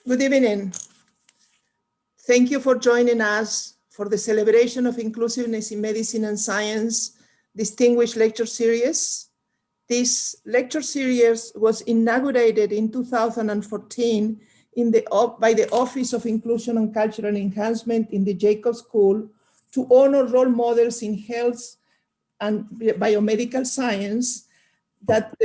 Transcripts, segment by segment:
Good evening. Thank you for joining us for the celebration of inclusiveness in medicine and science distinguished lecture series. This lecture series was inaugurated in 2014 by the Office of Inclusion and Cultural Enhancement in the Jacob School to honor role models in health and biomedical science that are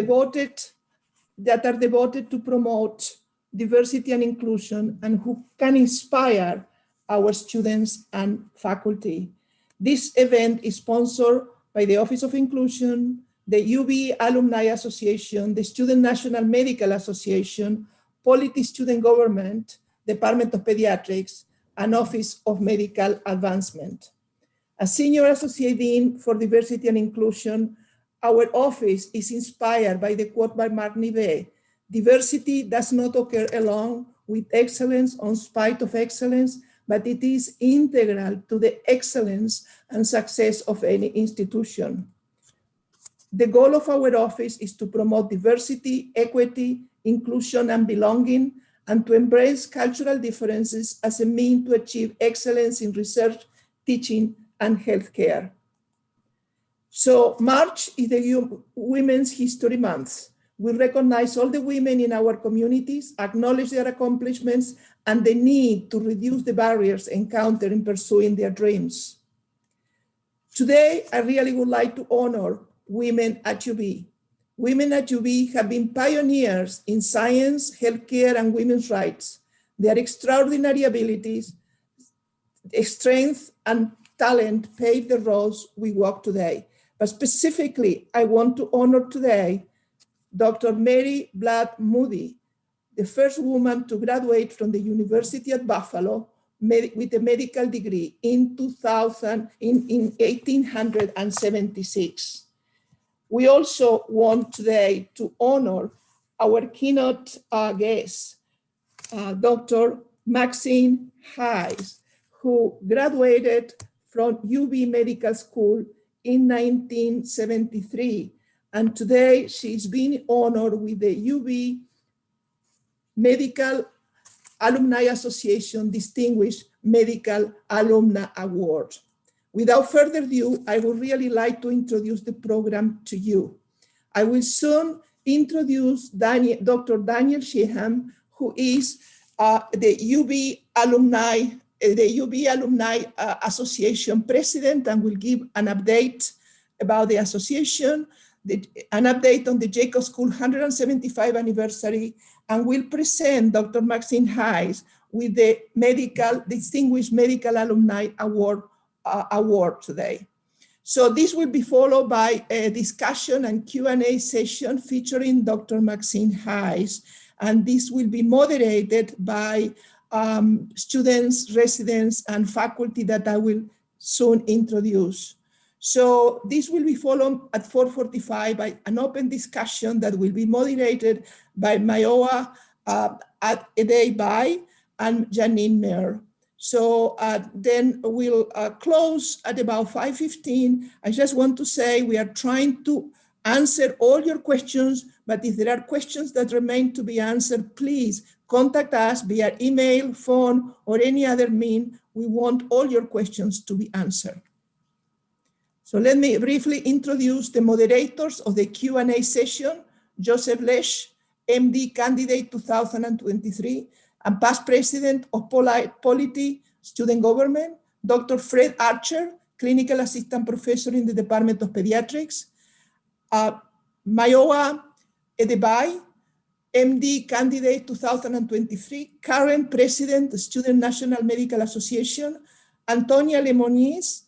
devoted to promote diversity and inclusion and who can inspire our students and faculty. This event is sponsored by the Office of Inclusion, the UB Alumni Association, the Student National Medical Association, Polity Student Government, Department of Pediatrics, and Office of Medical Advancement. As Senior Associate Dean for Diversity and Inclusion, our office is inspired by the quote by Mark Nivet: diversity does not occur along with excellence on spite of excellence, but it is integral to the excellence and success of any institution. The goal of our office is to promote diversity, equity, inclusion, and belonging, and to embrace cultural differences as a means to achieve excellence in research, teaching, and healthcare. So March is the Women's History Month. We recognize all the women in our communities, acknowledge their accomplishments, and the need to reduce the barriers encountered in pursuing their dreams. Today, I really would like to honor women at UB. Women at UB have been pioneers in science, healthcare, and women's rights. Their extraordinary abilities, strength, and talent paved the roads we walk today. But specifically, I want to honor today Dr. Mary Blood Moody, the first woman to graduate from the University at Buffalo with a medical degree in 1876. We also want today to honor our keynote guest, Dr. Maxine Hayes, who graduated from UB Medical School in 1973. And today she's being honored with the UB Medical Alumni Association Distinguished Medical Alumna Award. Without further ado, I would really like to introduce the program to you. I will soon introduce Dr. Daniel Sheehan, who is the UB Alumni Association President, and will give an update about the association, an update on the Jacob School 175 anniversary, and will present Dr. Maxine Hayes with the Distinguished Medical Alumni Award today. So this will be followed by a discussion and Q&A session featuring Dr. Maxine Hayes, and this will be moderated by students, residents, and faculty that I will soon introduce. So this will be followed at 4:45 by an open discussion that will be moderated by Mayowa Adebayi and Janine Mayer. So then we'll close at about 5:15. I just want to say we are trying to answer all your questions, but if there are questions that remain to be answered, please contact us via email, phone, or any other means. We want all your questions to be answered. So let me briefly introduce the moderators of the Q&A session: Joseph Lesh, MD candidate 2023, and past president of Polity Student Government; Dr. Fred Archer, clinical assistant professor in the Department of Pediatrics; Mayowa Adebayi, MD candidate 2023, current president, Student National Medical Association; Antonia Lemoniz,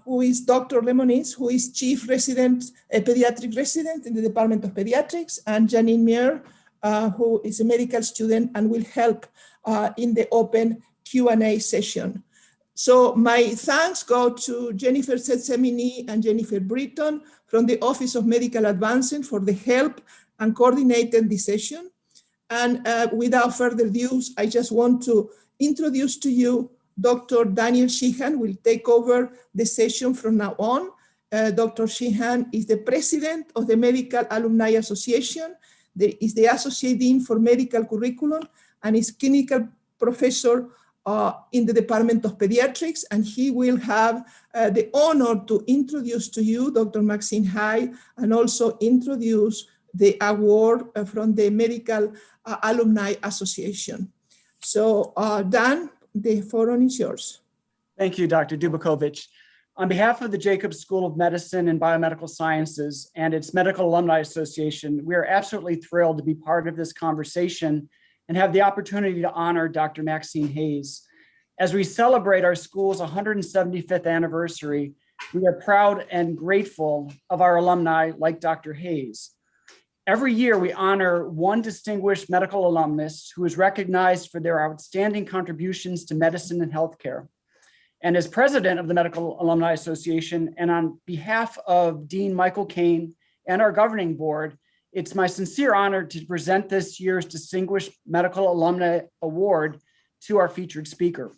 who is Dr. Lemoniz, who is chief resident, pediatric resident in the Department of Pediatrics; and Janine Mayer, who is a medical student and will help in the open Q&A session. So my thanks go to Jennifer Setsemini and Jennifer Britton from the Office of Medical Advancement for the help and coordinating this session. And without further ado, I just want to introduce to you Dr. Daniel Sheehan will take over the session from now on. Dr. Sheehan is the president of the Medical Alumni Association, is the Associate Dean for Medical Curriculum, and is clinical professor in the Department of Pediatrics, and he will have the honor to introduce to you Dr. Maxine Hay, and also introduce the award from the Medical Alumni Association. So Dan, the forum is yours. Thank you, Dr. Dubakovich. On behalf of the Jacobs School of Medicine and Biomedical Sciences and its Medical Alumni Association, we are absolutely thrilled to be part of this conversation and have the opportunity to honor Dr. Maxine Hayes. As we celebrate our school's 175th anniversary, we are proud and grateful of our alumni like Dr. Hayes. Every year, we honor one distinguished medical alumnus who is recognized for their outstanding contributions to medicine and healthcare. And as president of the Medical Alumni Association, and on behalf of Dean Michael Kane and our governing board, it's my sincere honor to present this year's Distinguished Medical Alumni Award to our featured speaker.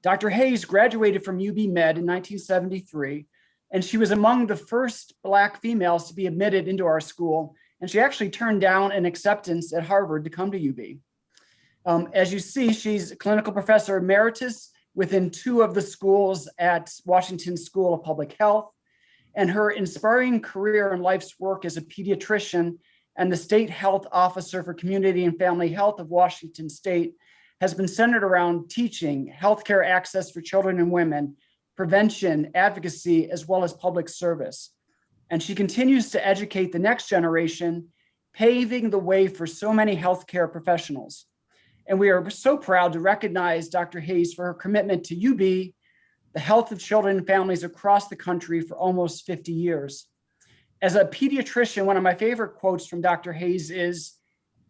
Dr. Hayes graduated from UB Med in 1973, and she was among the first Black females to be admitted into our school, and she actually turned down an acceptance at Harvard to come to UB. As you see, she's a clinical professor emeritus within two of the schools at Washington School of Public Health, and her inspiring career and life's work as a pediatrician and the State Health Officer for Community and Family Health of Washington State has been centered around teaching, healthcare access for children and women, prevention, advocacy, as well as public service. And she continues to educate the next generation, paving the way for so many healthcare professionals. And we are so proud to recognize Dr. Hayes for her commitment to UB, the health of children and families across the country for almost 50 years. As a pediatrician, one of my favorite quotes from Dr. Hayes is,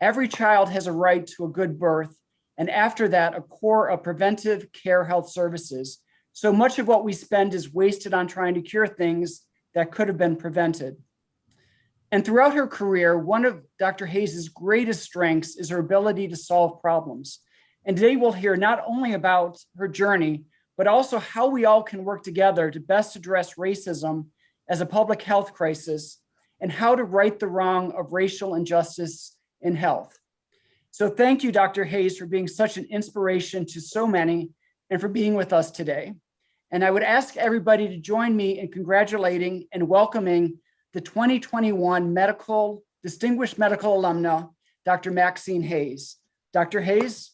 "Every child has a right to a good birth, and after that, a core of preventive care health services. So much of what we spend is wasted on trying to cure things that could have been prevented." And throughout her career, one of Dr. Hayes' greatest strengths is her ability to solve problems. And today we'll hear not only about her journey, but also how we all can work together to best address racism as a public health crisis and how to right the wrong of racial injustice in health. So thank you, Dr. Hayes, for being such an inspiration to so many and for being with us today. And I would ask everybody to join me in congratulating and welcoming the 2021 Distinguished Medical Alumna, Dr. Maxine Hayes. Dr. Hayes.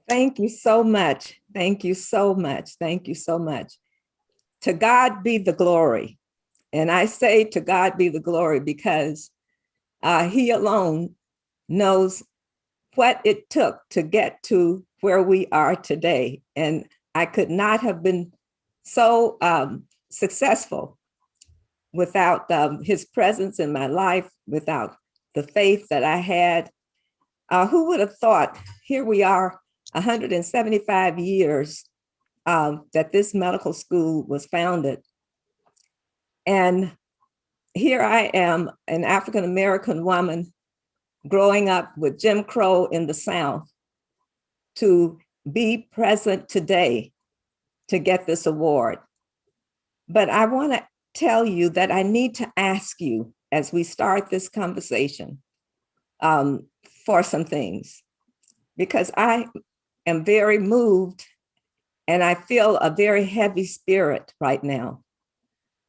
Thank you so much. Thank you so much. Thank you so much. To God be the glory. And I say to God be the glory because He alone knows what it took to get to where we are today. And I could not have been so successful without His presence in my life, without the faith that I had. Who would have thought, here we are, 175 years that this medical school was founded. And here I am, an African-American woman growing up with Jim Crow in the South, to be present today to get this award. But I want to tell you that I need to ask you, as we start this conversation, for some things, because I am very moved and I feel a very heavy spirit right now.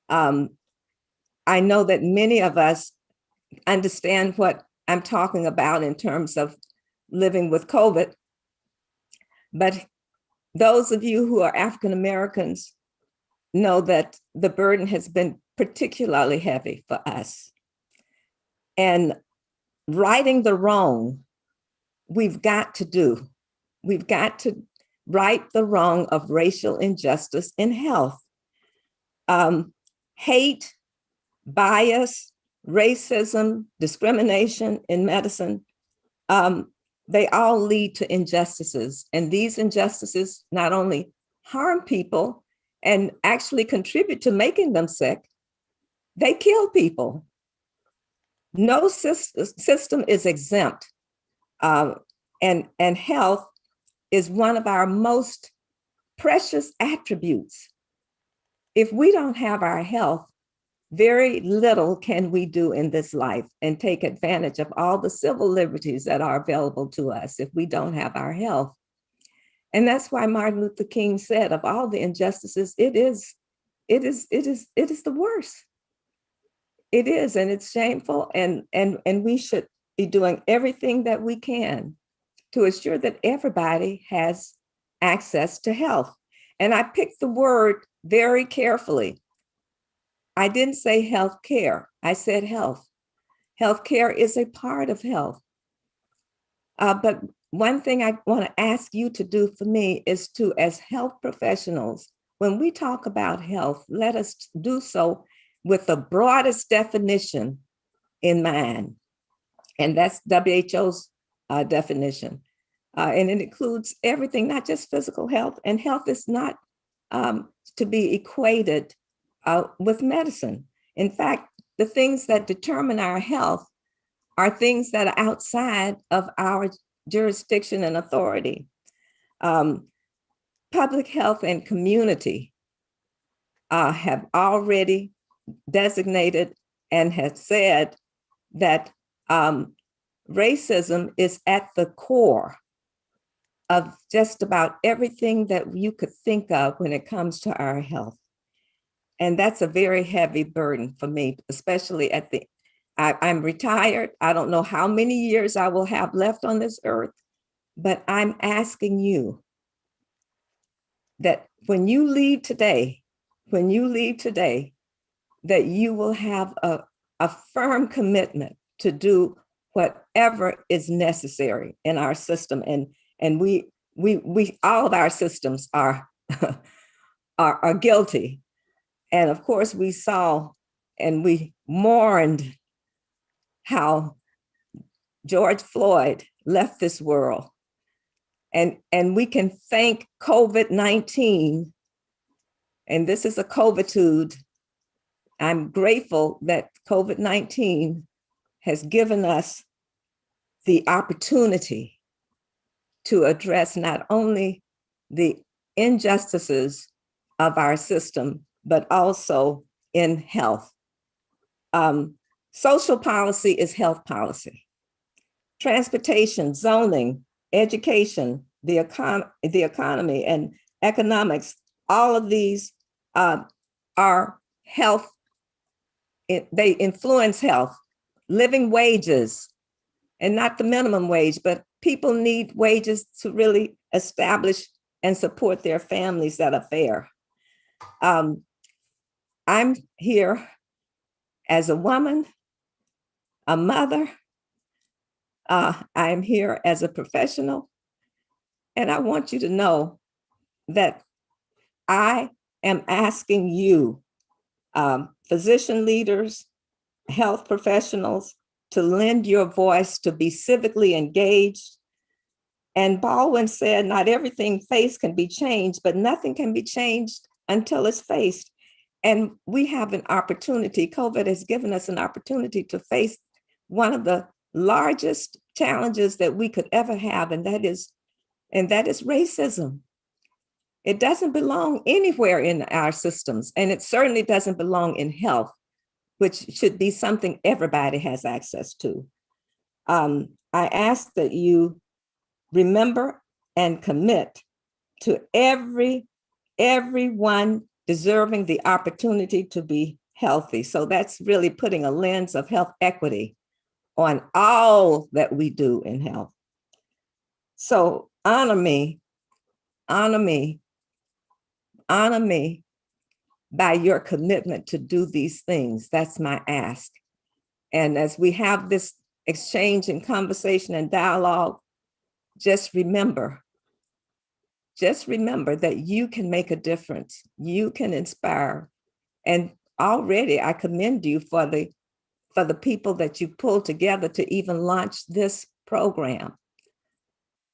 I know that many of us understand what I'm talking about in terms of living with COVID, but those of you who are African Americans know that the burden has been particularly heavy for us. And righting the wrong, we've got to right the wrong of racial injustice in health. Hate, bias, racism, discrimination in medicine, they all lead to injustices. And these injustices not only harm people and actually contribute to making them sick, they kill people. No system is exempt. And health is one of our most precious attributes. If we don't have our health, very little can we do in this life and take advantage of all the civil liberties that are available to us if we don't have our health. And that's why Martin Luther King said, of all the injustices, it is the worst. It is, and it's shameful, and we should be doing everything that we can to ensure that everybody has access to health. And I picked the word very carefully. I didn't say health care, I said health. Health care is a part of health. But one thing I want to ask you to do for me is to, as health professionals, when we talk about health, let us do so with the broadest definition in mind. And that's WHO's definition. And it includes everything, not just physical health. And health is not to be equated with medicine. In fact, the things that determine our health are things that are outside of our jurisdiction and authority. Public health and community have already designated and have said that racism is at the core of just about everything that you could think of when it comes to our health. And that's a very heavy burden for me, especially I'm retired. I don't know how many years I will have left on this earth, but I'm asking you that when you leave today, that you will have a firm commitment to do whatever is necessary in our system. And we all of our systems are are guilty. And of course, we saw and we mourned how George Floyd left this world. And we can thank COVID-19, and this is a COVIDtude. I'm grateful that COVID-19 has given us the opportunity to address not only the injustices of our system, but also in health. Social policy is health policy. Transportation, zoning, education, the economy and economics, all of these are health. They influence health. Living wages, and not the minimum wage, but people need wages to really establish and support their families that are fair. I'm here as a woman, a mother. I'm here as a professional. And I want you to know that I am asking you, physician leaders, health professionals, to lend your voice, to be civically engaged. And Baldwin said, not everything faced can be changed, but nothing can be changed until it's faced. And we have an opportunity. COVID has given us an opportunity to face one of the largest challenges that we could ever have, and that is racism. It doesn't belong anywhere in our systems, and it certainly doesn't belong in health, which should be something everybody has access to. I ask that you remember and commit to everyone deserving the opportunity to be healthy. So that's really putting a lens of health equity on all that we do in health. So honor me by your commitment to do these things. That's my ask. And as we have this exchange and conversation and dialogue, just remember that you can make a difference. You can inspire. And already I commend you for the people that you pulled together to even launch this program.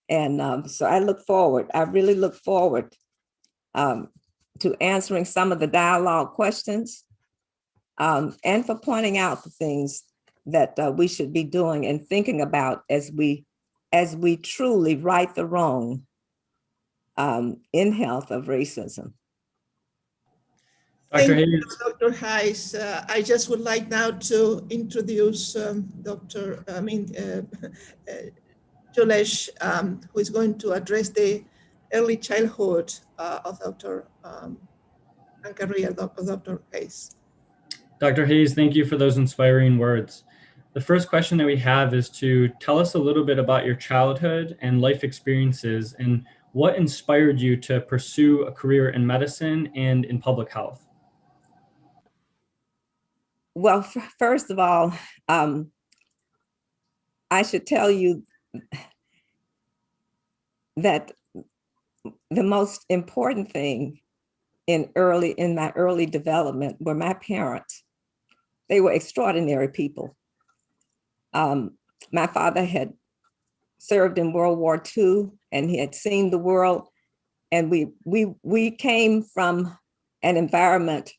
And so I really look forward to answering some of the dialogue questions and for pointing out the things that we should be doing and thinking about as we truly right the wrong in health of racism. Thank Dr. you, Hayes. Dr. Hayes. I just would like now to introduce Julesh, who is going to address the early childhood of Dr. and career of Dr. Hayes. Dr. Hayes, thank you for those inspiring words. The first question that we have is to tell us a little bit about your childhood and life experiences and what inspired you to pursue a career in medicine and in public health. Well, first of all, I should tell you that the most important thing in my early development were my parents. They were extraordinary people. My father had served in World War II, and he had seen the world. And we came from an environment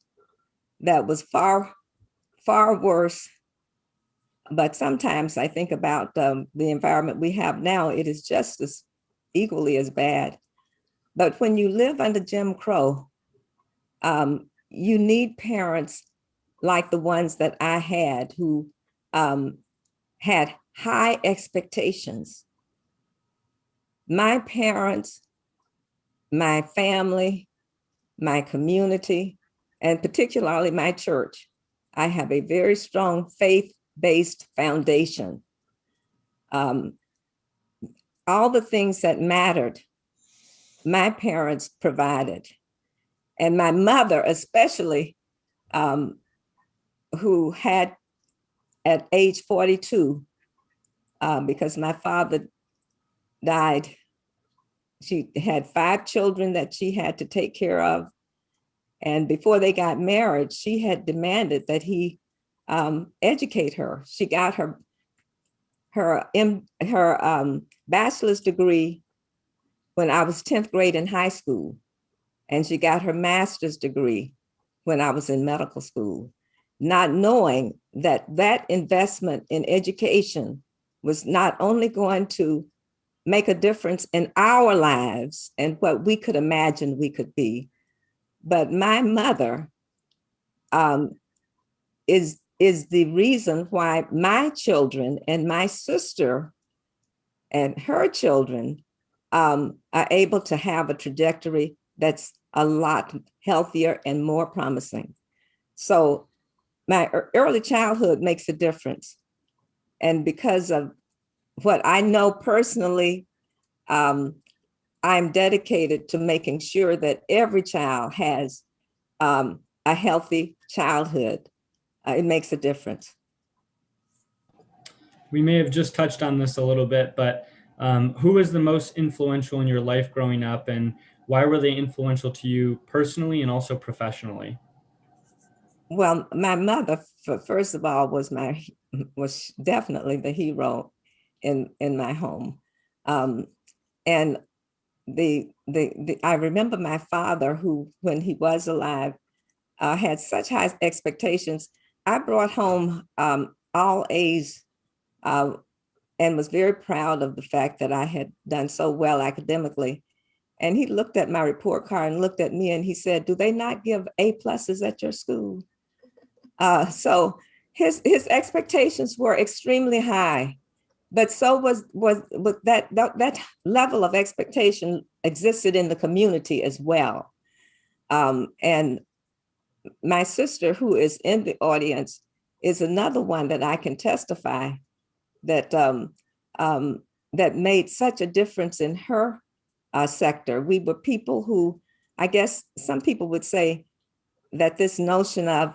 that was far, far worse. But sometimes I think about the environment we have now, it is just as equally as bad. But when you live under Jim Crow, you need parents like the ones that I had, who had high expectations. My parents, my family, my community, and particularly my church, I have a very strong faith-based foundation. All the things that mattered, my parents provided. And my mother, especially, who had at age 42, because my father died, she had 5 children that she had to take care of. And before they got married, she had demanded that he educate her. She got her bachelor's degree when I was 10th grade in high school. And she got her master's degree when I was in medical school, not knowing that that investment in education was not only going to make a difference in our lives and what we could imagine we could be, but my mother is the reason why my children and my sister and her children are able to have a trajectory that's a lot healthier and more promising. So my early childhood makes a difference. And because of what I know personally, I'm dedicated to making sure that every child has a healthy childhood. It makes a difference. We may have just touched on this a little bit, but who was the most influential in your life growing up, and why were they influential to you personally and also professionally? Well, my mother, first of all, was definitely the hero in my home. And I remember my father, who, when he was alive, had such high expectations. I brought home all A's and was very proud of the fact that I had done so well academically. And he looked at my report card and looked at me and he said, "Do they not give A+ at your school?" So his expectations were extremely high, but so was that level of expectation existed in the community as well. And my sister, who is in the audience, is another one that I can testify that that made such a difference in her sector. We were people who, I guess some people would say that this notion of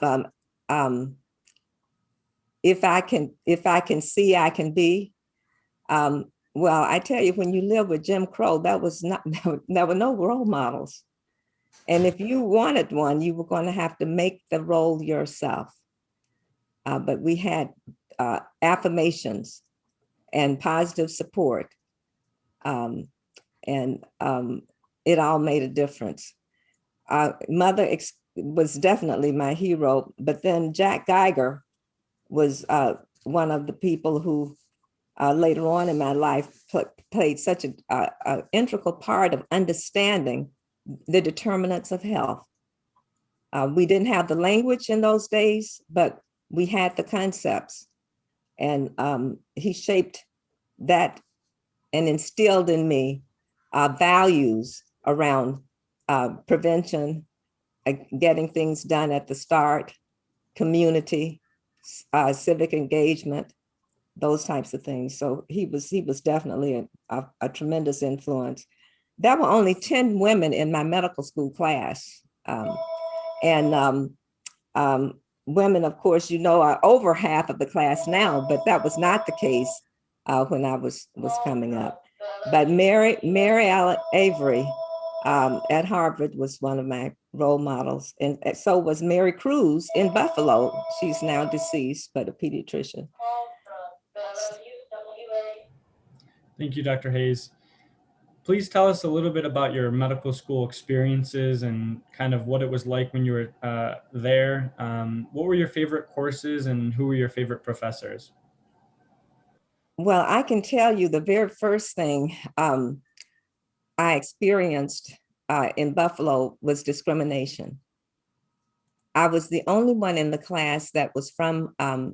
if I can see, I can be. Well, I tell you, when you live with Jim Crow, there were no role models. And if you wanted one, you were going to have to make the role yourself. But we had affirmations and positive support. And it all made a difference. Mother was definitely my hero, but then Jack Geiger was one of the people who later on in my life played such an integral part of understanding the determinants of health. We didn't have the language in those days, but we had the concepts. And he shaped that and instilled in me values around prevention, getting things done at the start, community, civic engagement, those types of things. So he was definitely a tremendous influence. There were only 10 women in my medical school class. Women, of course, you know, are over half of the class now, but that was not the case when I was coming up. But Mary Allen Avery at Harvard was one of my role models. And so was Mary Cruz in Buffalo. She's now deceased, but a pediatrician. Thank you, Dr. Hayes. Please tell us a little bit about your medical school experiences and kind of what it was like when you were there. What were your favorite courses and who were your favorite professors? Well, I can tell you the very first thing I experienced in Buffalo was discrimination. I was the only one in the class that was from, I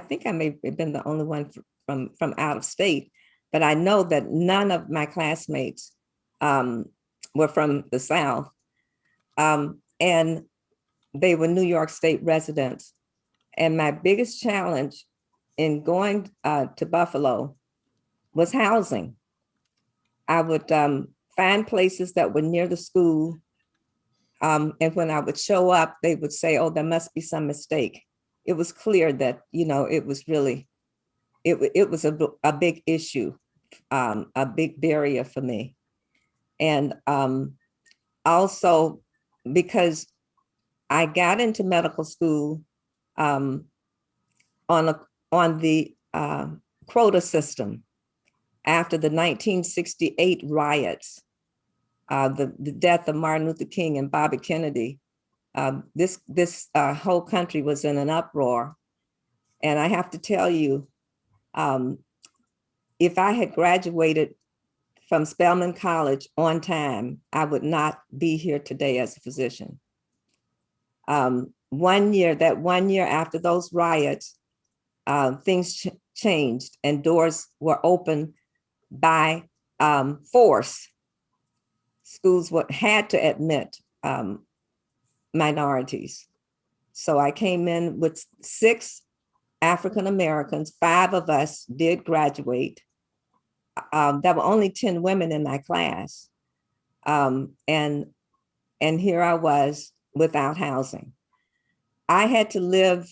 think I may have been the only one from out of state, but I know that none of my classmates were from the South. And they were New York State residents. And my biggest challenge in going to Buffalo was housing. I would find places that were near the school. And when I would show up, they would say, oh, there must be some mistake. It was clear that, you know, it was really, it was a big issue, a big barrier for me. And also because I got into medical school on the quota system after the 1968 riots, the death of Martin Luther King and Bobby Kennedy. This whole country was in an uproar. And I have to tell you, if I had graduated from Spelman College on time, I would not be here today as a physician. One year after those riots, things changed and doors were opened by force. Schools had to admit minorities. So I came in with 6 African Americans, 5 of us did graduate. There were only 10 women in my class. And here I was without housing. I had to live,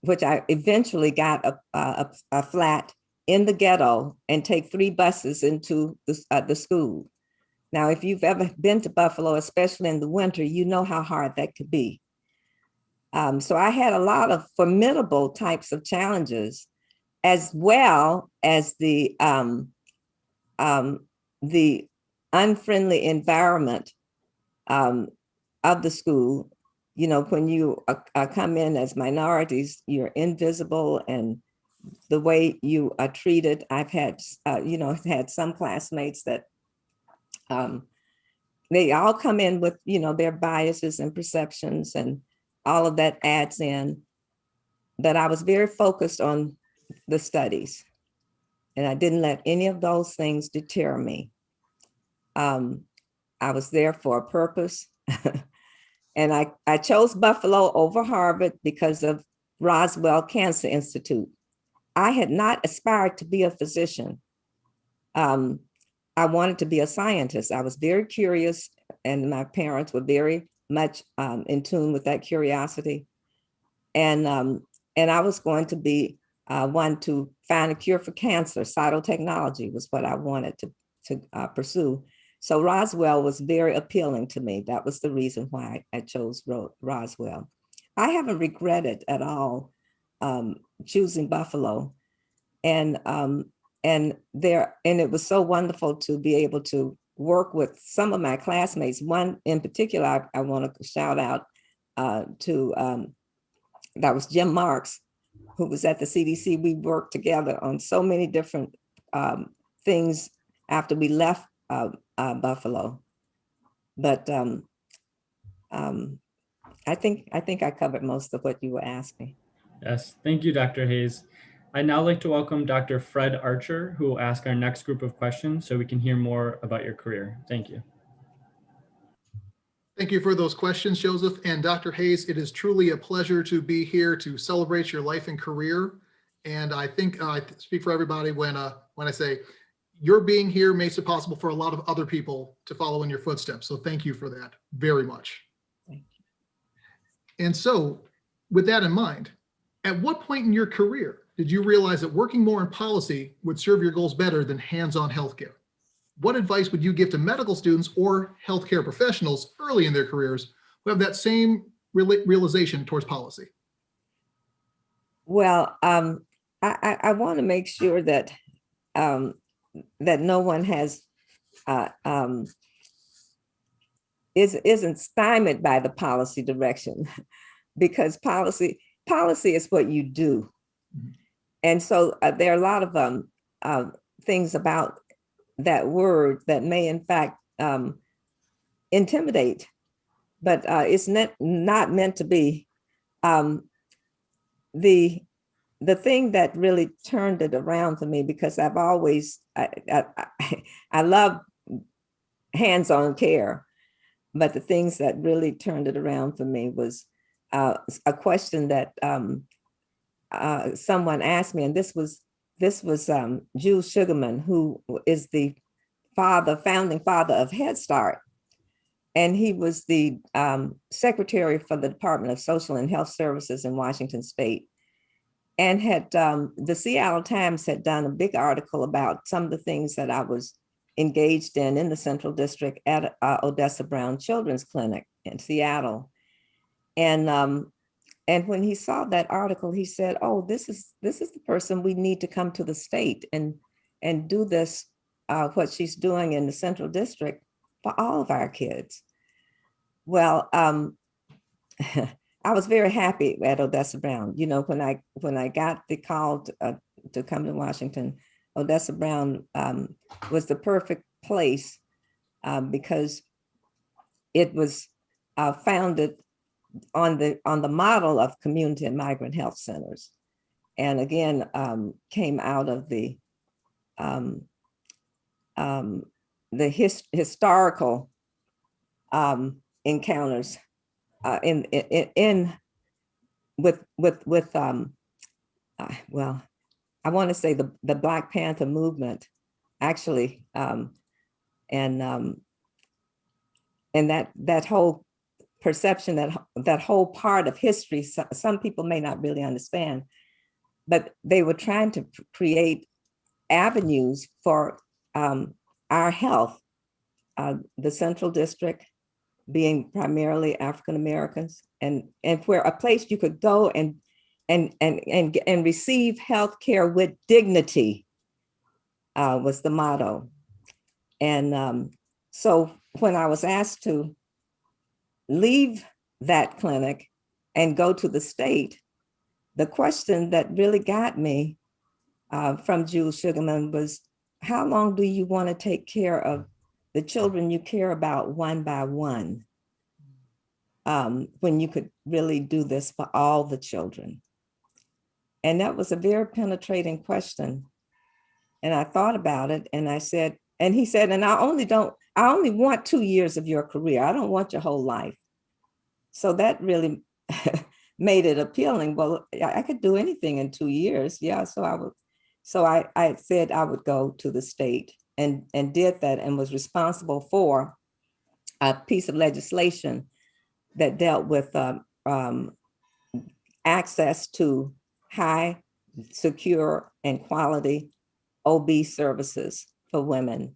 which I eventually got a flat in the ghetto and take 3 buses into the school. Now, if you've ever been to Buffalo, especially in the winter, you know how hard that could be. So I had a lot of formidable types of challenges, as well as the unfriendly environment of the school. You know, when you come in as minorities, you're invisible, and the way you are treated. I've had, had some classmates that they all come in with, their biases and perceptions, and all of that adds in. But I was very focused on the studies, and I didn't let any of those things deter me. I was there for a purpose. And I chose Buffalo over Harvard because of Roswell Cancer Institute. I had not aspired to be a physician. I wanted to be a scientist. I was very curious, and my parents were very much in tune with that curiosity. And I was going to be one to find a cure for cancer. Cytotechnology was what I wanted to pursue. So Roswell was very appealing to me. That was the reason why I chose Roswell. I haven't regretted at all choosing Buffalo. And it was so wonderful to be able to work with some of my classmates. One in particular, I want to shout out to, that was Jim Marks, who was at the CDC. We worked together on so many different things after we left Buffalo. But I think I covered most of what you were asking. Yes, thank you, Dr. Hayes. I'd now like to welcome Dr. Fred Archer, who will ask our next group of questions so we can hear more about your career. Thank you. Thank you for those questions, Joseph. And Dr. Hayes, it is truly a pleasure to be here to celebrate your life and career. And I think I speak for everybody when I say your being here makes it possible for a lot of other people to follow in your footsteps. So thank you for that very much. Thank you. And so with that in mind, at what point in your career did you realize that working more in policy would serve your goals better than hands-on healthcare? What advice would you give to medical students or healthcare professionals early in their careers who have that same realization towards policy? Well, I want to make sure that that no one has isn't stymied by the policy direction, because policy is what you do. Mm-hmm. And so there are a lot of things about that word that may in fact intimidate, but it's not meant to be. The thing that really turned it around for me, because I've always, I love hands-on care, but the things that really turned it around for me was a question that someone asked me, and this was Jules Sugarman, who is the founding father of Head Start. And he was the secretary for the Department of Social and Health Services in Washington State. And had the Seattle Times had done a big article about some of the things that I was engaged in the Central District at Odessa Brown Children's Clinic in Seattle. And when he saw that article, he said, "Oh, this is the person we need to come to the state and do this, what she's doing in the Central District for all of our kids." Well, I was very happy at Odessa Brown. You know, when I got the call to come to Washington, Odessa Brown was the perfect place because it was founded on the model of community and migrant health centers, and again came out of the historical encounters well, I want to say the Black Panther movement, actually, and that whole perception, that whole part of history, some people may not really understand, but they were trying to create avenues for our health, the Central District being primarily African Americans, and where a place you could go and receive health care with dignity was the motto. And so when I was asked to leave that clinic and go to the state, the question that really got me from Jules Sugarman was, how long do you want to take care of the children you care about one by one, when you could really do this for all the children? And that was a very penetrating question. And I thought about it, and I said, and he said, and I only want 2 years of your career. I don't want your whole life. So that really made it appealing. Well, I could do anything in 2 years. Yeah, so I said I would go to the state and did that, and was responsible for a piece of legislation that dealt with access to high, secure, and quality OB services for women,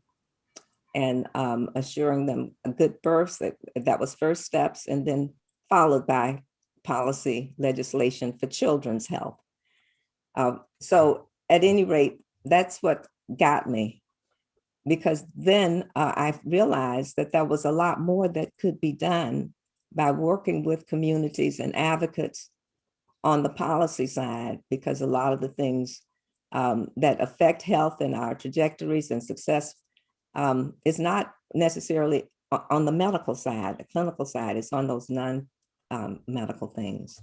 and assuring them a good birth. That was first steps, and then followed by policy legislation for children's health. So at any rate, that's what got me, because then I realized that there was a lot more that could be done by working with communities and advocates on the policy side, because a lot of the things that affect health and our trajectories and success is not necessarily on the medical side, the clinical side. It's on those medical things.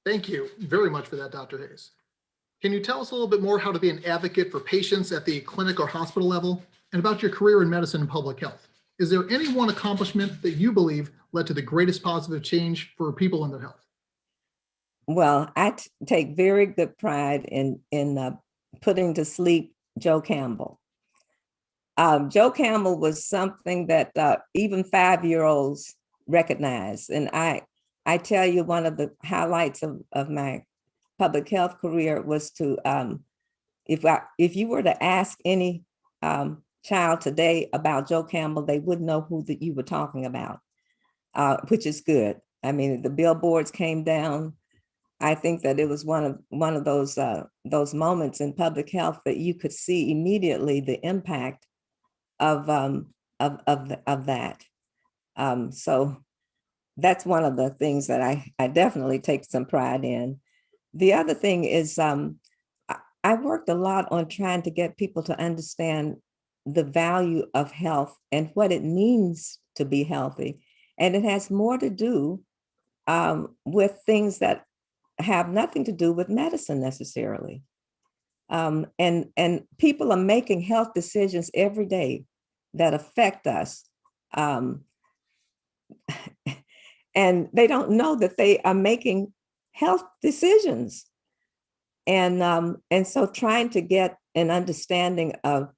Thank you very much for that, Dr. Hayes. Can you tell us a little bit more how to be an advocate for patients at the clinic or hospital level and about your career in medicine and public health? Is there any one accomplishment that you believe led to the greatest positive change for people in their health? Well, I take very good pride in putting to sleep Joe Campbell. Joe Campbell was something that even 5-year-olds recognize. And I tell you, one of the highlights of my public health career was to, if you were to ask any child today about Joe Campbell, they wouldn't know who that you were talking about, which is good. I mean, the billboards came down. I think that it was one of those moments in public health that you could see immediately the impact of that. So that's one of the things that I definitely take some pride in. The other thing is I worked a lot on trying to get people to understand the value of health and what it means to be healthy. And it has more to do with things that have nothing to do with medicine necessarily. And people are making health decisions every day that affect us. And they don't know that they are making health decisions. And so trying to get an understanding of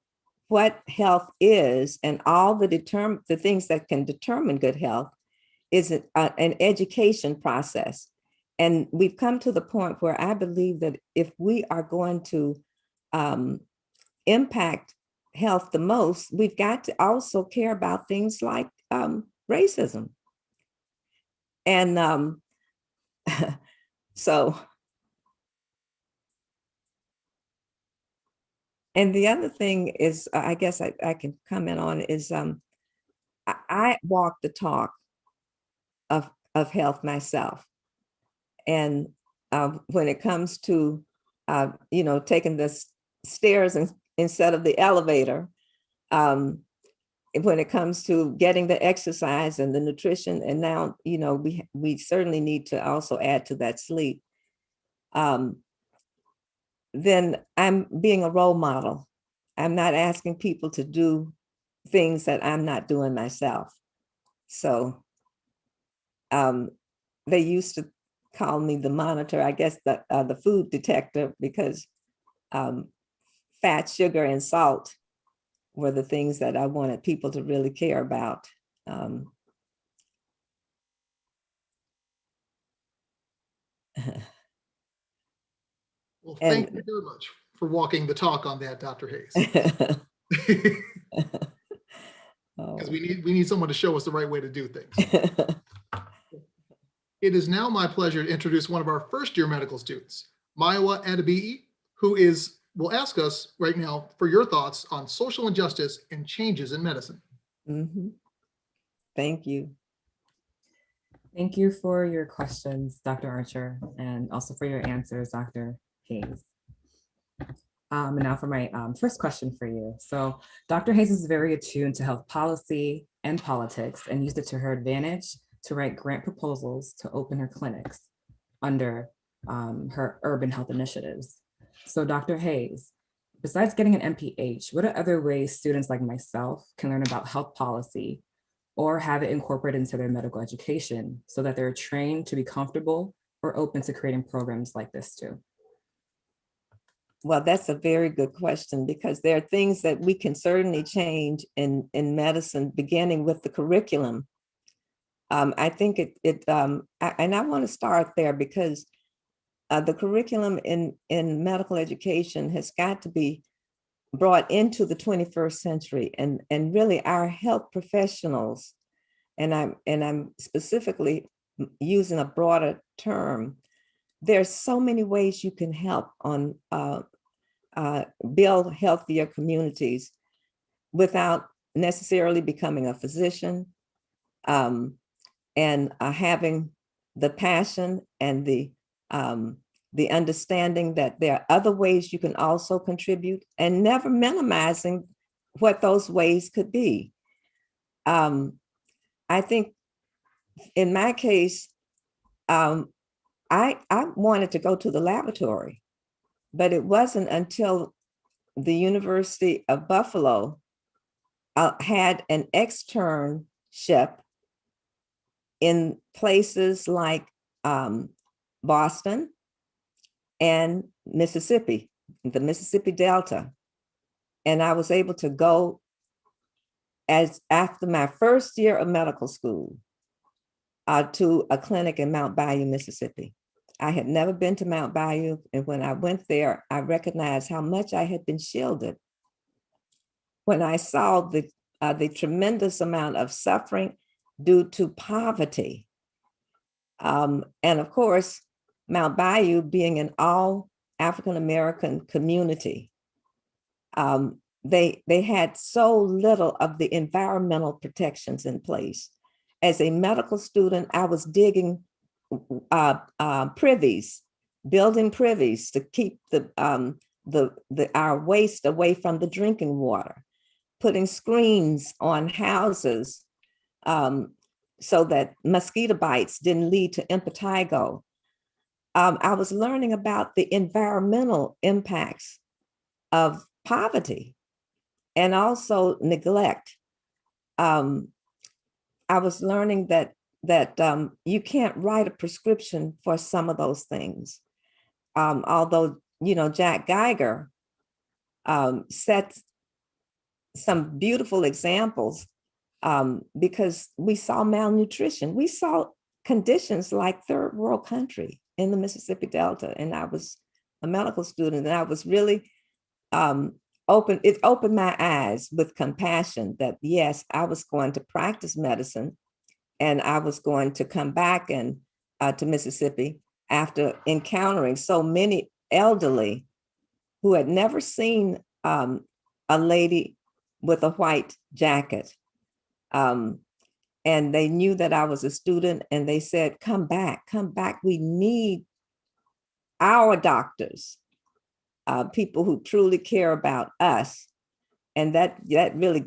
what health is and all the things that can determine good health is an education process. And we've come to the point where I believe that if we are going to impact health the most, we've got to also care about things like racism. And so, and the other thing is, I guess I can comment on is I walk the talk of health myself. And when it comes to, taking the stairs instead of the elevator, when it comes to getting the exercise and the nutrition, and now, we certainly need to also add to that sleep, then I'm being a role model. I'm not asking people to do things that I'm not doing myself. So they used to call me the monitor, I guess the food detector, because fat, sugar, and salt were the things that I wanted people to really care about. Well, thank you very much for walking the talk on that, Dr. Hayes. Because we need someone to show us the right way to do things. It is now my pleasure to introduce one of our first-year medical students, Maiwa Adebiyi, who will ask us right now for your thoughts on social injustice and changes in medicine. Mm-hmm. Thank you. Thank you for your questions, Dr. Archer, and also for your answers, Dr. Hayes. And now for my first question for you. So Dr. Hayes is very attuned to health policy and politics and used it to her advantage to write grant proposals to open her clinics under her urban health initiatives. So Dr. Hayes, besides getting an MPH, what are other ways students like myself can learn about health policy or have it incorporated into their medical education so that they're trained to be comfortable or open to creating programs like this too? Well, that's a very good question, because there are things that we can certainly change in medicine, beginning with the curriculum. I think and I want to start there because the curriculum in medical education has got to be brought into the 21st century, and really our health professionals, and I'm specifically using a broader term. There's so many ways you can help on build healthier communities without necessarily becoming a physician, and having the passion and the understanding that there are other ways you can also contribute, and never minimizing what those ways could be. I think in my case, I wanted to go to the laboratory, but it wasn't until the University of Buffalo had an externship in places like Boston and Mississippi, the Mississippi Delta. And I was able to go as after my first year of medical school to a clinic in Mount Bayou, Mississippi. I had never been to Mount Bayou, and when I went there, I recognized how much I had been shielded. When I saw the tremendous amount of suffering due to poverty, and of course, Mount Bayou being an all African American community, they had so little of the environmental protections in place. As a medical student, I was digging privies, building privies to keep our waste away from the drinking water, putting screens on houses so that mosquito bites didn't lead to impetigo. I was learning about the environmental impacts of poverty and also neglect. I was learning that you can't write a prescription for some of those things. Although, Jack Geiger set some beautiful examples because we saw malnutrition. We saw conditions like third world country in the Mississippi Delta. And I was a medical student, and I was really it opened my eyes with compassion that yes, I was going to practice medicine, and I was going to come back and to Mississippi after encountering so many elderly who had never seen a lady with a white jacket. And they knew that I was a student, and they said, come back. We need our doctors, people who truly care about us. And that really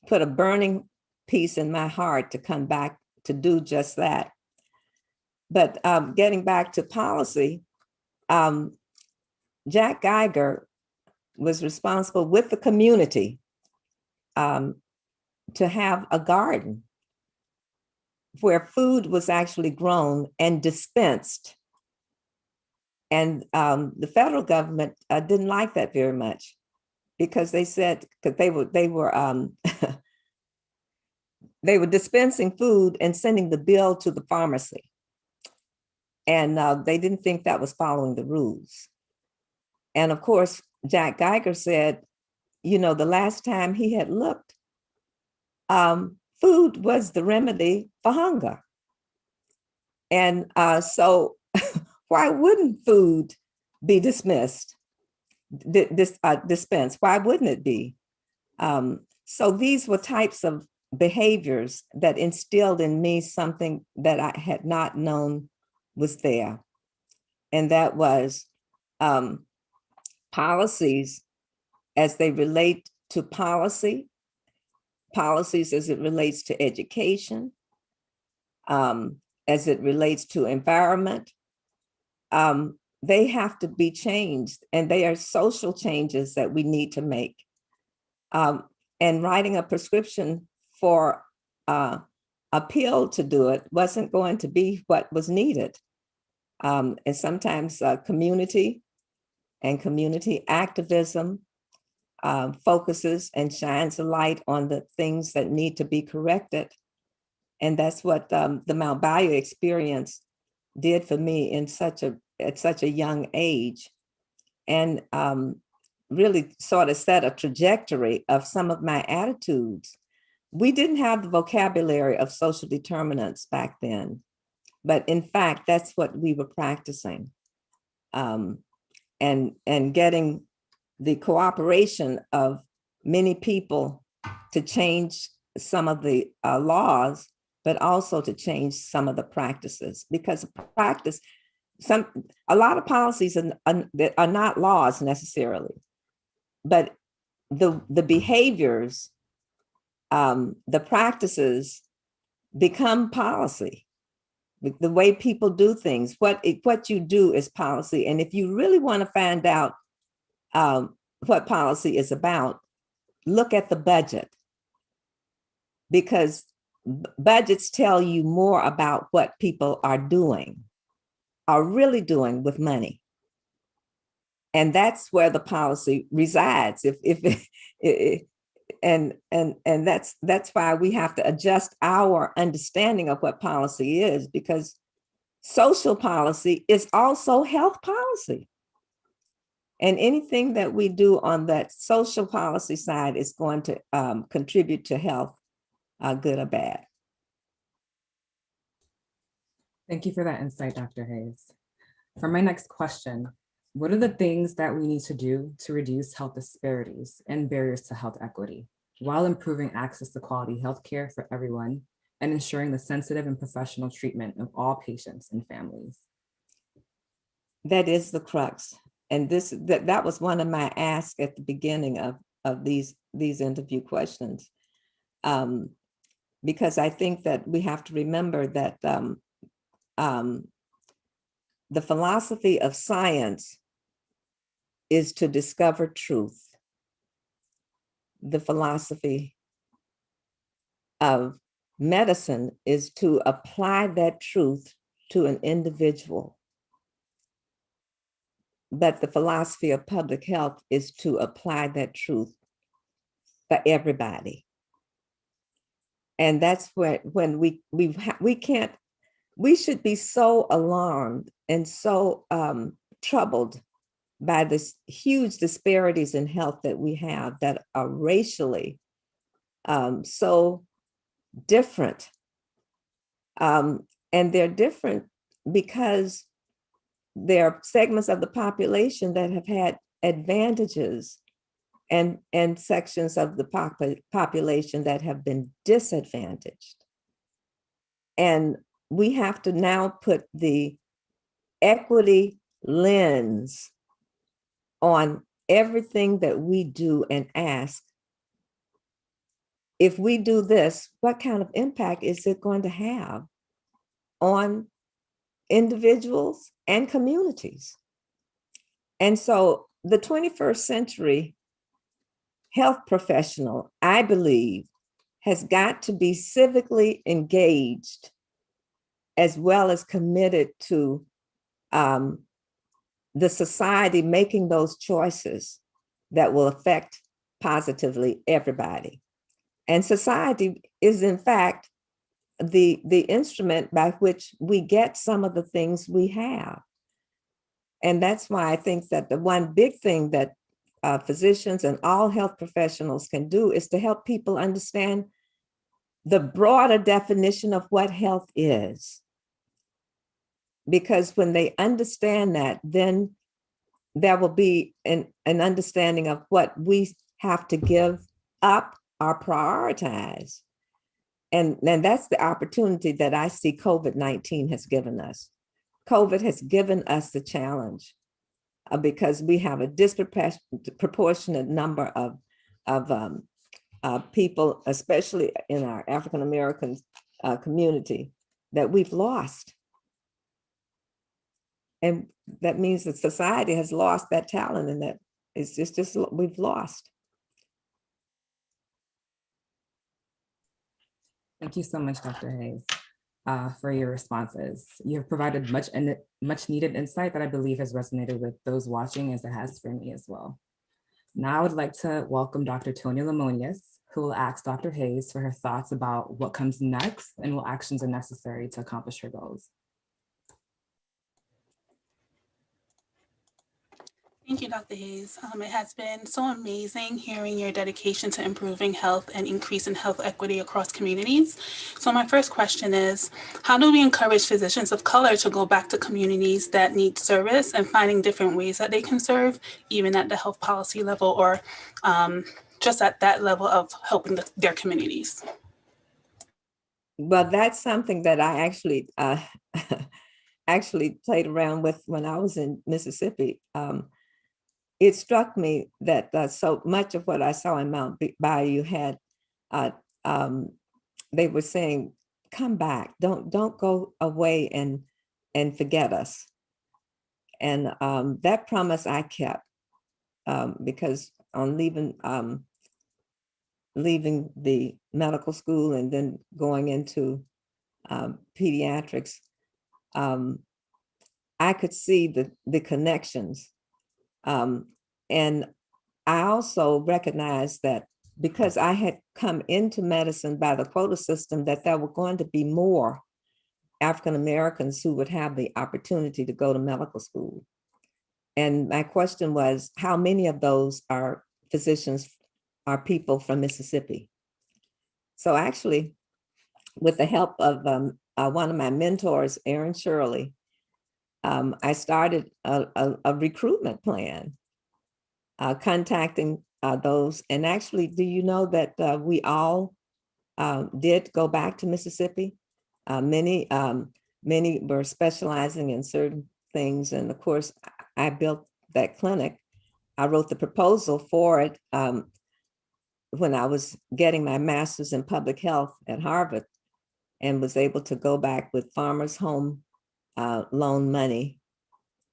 put a burning piece in my heart to come back to do just that. But getting back to policy, Jack Geiger was responsible with the community to have a garden where food was actually grown and dispensed. And the federal government didn't like that very much, because they said, because they were they were dispensing food and sending the bill to the pharmacy. And they didn't think that was following the rules. And of course, Jack Geiger said, the last time he had looked, food was the remedy for hunger. And so why wouldn't food be dispensed? Why wouldn't it be? So these were types of behaviors that instilled in me something that I had not known was there. And that was policies as they relate to policies as it relates to education, as it relates to environment. They have to be changed, and they are social changes that we need to make. And writing a prescription for a pill to do it wasn't going to be what was needed. And sometimes community and community activism focuses and shines a light on the things that need to be corrected. And that's what the Mount Bayou experience did for me at such a young age, and really sort of set a trajectory of some of my attitudes. We didn't have the vocabulary of social determinants back then, but in fact, that's what we were practicing. And getting the cooperation of many people to change some of the laws, but also to change some of the practices, because a lot of policies are not laws necessarily, but the behaviors, the practices become policy. The way people do things, what you do is policy. And if you really want to find out what policy is about, look at the budget, because budgets tell you more about what people are really doing with money. And that's where the policy resides. And that's why we have to adjust our understanding of what policy is, because social policy is also health policy. And anything that we do on that social policy side is going to contribute to health, good or bad. Thank you for that insight, Dr. Hayes. For my next question, what are the things that we need to do to reduce health disparities and barriers to health equity while improving access to quality healthcare for everyone and ensuring the sensitive and professional treatment of all patients and families? That is the crux. And that was one of my asks at the beginning of these interview questions. Because I think that we have to remember that the philosophy of science is to discover truth. The philosophy of medicine is to apply that truth to an individual. But the philosophy of public health is to apply that truth for everybody. And that's when we should be so alarmed and so troubled by this huge disparities in health that we have that are racially so different. And they're different because there are segments of the population that have had advantages and sections of the population that have been disadvantaged. And we have to now put the equity lens on everything that we do and ask, if we do this, what kind of impact is it going to have on individuals and communities? And so the 21st century health professional, I believe, has got to be civically engaged as well as committed to the society making those choices that will affect positively everybody. And society is, in fact, the instrument by which we get some of the things we have. And that's why I think that the one big thing that physicians and all health professionals can do is to help people understand the broader definition of what health is. Because when they understand that, then there will be an understanding of what we have to give up or prioritize. And that's the opportunity that I see COVID-19 has given us. COVID has given us the challenge because we have a disproportionate number of people, especially in our African-American community, that we've lost. And that means that society has lost that talent, and that it's just we've lost. Thank you so much, Dr. Hayes, for your responses. You have provided much needed insight that I believe has resonated with those watching, as it has for me as well. Now I would like to welcome Dr. Tonya Lemonius, who will ask Dr. Hayes for her thoughts about what comes next and what actions are necessary to accomplish her goals. Thank you, Dr. Hayes. It has been so amazing hearing your dedication to improving health and increasing health equity across communities. So my first question is, how do we encourage physicians of color to go back to communities that need service and finding different ways that they can serve, even at the health policy level or just at that level of helping their communities? Well, that's something that I actually played around with when I was in Mississippi. It struck me that so much of what I saw in Mount Bayou had, they were saying come back. Don't go away and forget us. And that promise I kept because on leaving the medical school and then going into pediatrics, I could see the connections. And I also recognized that because I had come into medicine by the quota system, that there were going to be more African Americans who would have the opportunity to go to medical school. And my question was, how many of those are physicians, are people from Mississippi? So actually, with the help of one of my mentors, Aaron Shirley, I started a recruitment plan, contacting those. And actually, do you know that we all did go back to Mississippi? Many were specializing in certain things. And of course, I built that clinic. I wrote the proposal for it when I was getting my master's in public health at Harvard, and was able to go back with Farmers Home loan money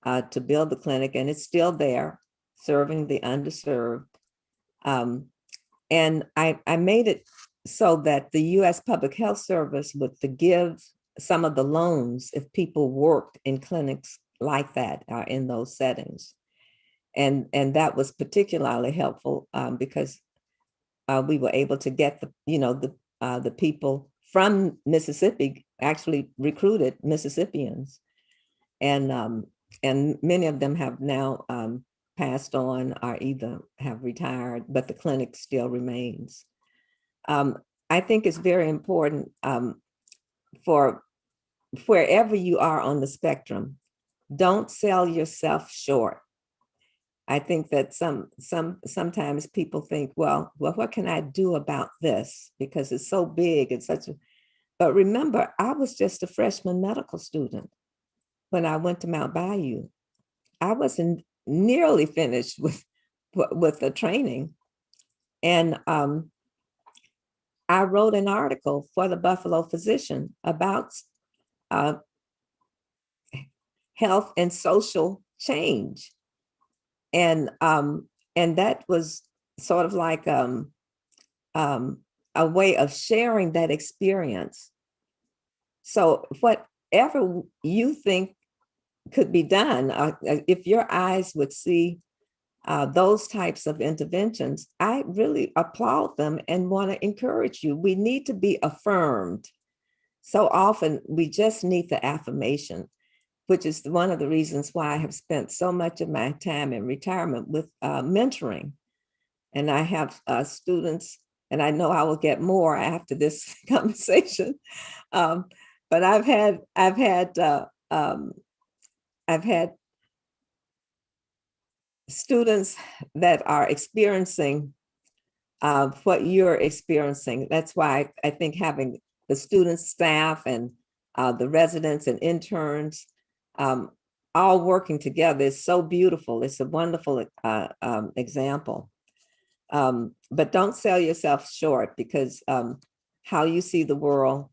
to build the clinic. And it's still there, serving the underserved. And I made it so that the US Public Health Service would forgive some of the loans if people worked in clinics like that, in those settings. And that was particularly helpful because we were able to get the people from Mississippi, actually recruited Mississippians. And many of them have now passed on or either have retired, but the clinic still remains. I think it's very important for wherever you are on the spectrum, don't sell yourself short. I think that sometimes people think, well, what can I do about this? Because it's so big, it's such a, but remember, I was just a freshman medical student when I went to Mount Bayou. I wasn't nearly finished with the training. And I wrote an article for the Buffalo Physician about health and social change. And that was sort of like a way of sharing that experience. So whatever you think could be done, if your eyes would see those types of interventions, I really applaud them and want to encourage you. We need to be affirmed. So often we just need the affirmation, which is one of the reasons why I have spent so much of my time in retirement with mentoring. And I have students, and I know I will get more after this conversation. But I've had students that are experiencing what you're experiencing. That's why I think having the students, staff, and the residents and interns all working together is so beautiful. It's a wonderful example. But don't sell yourself short, because how you see the world.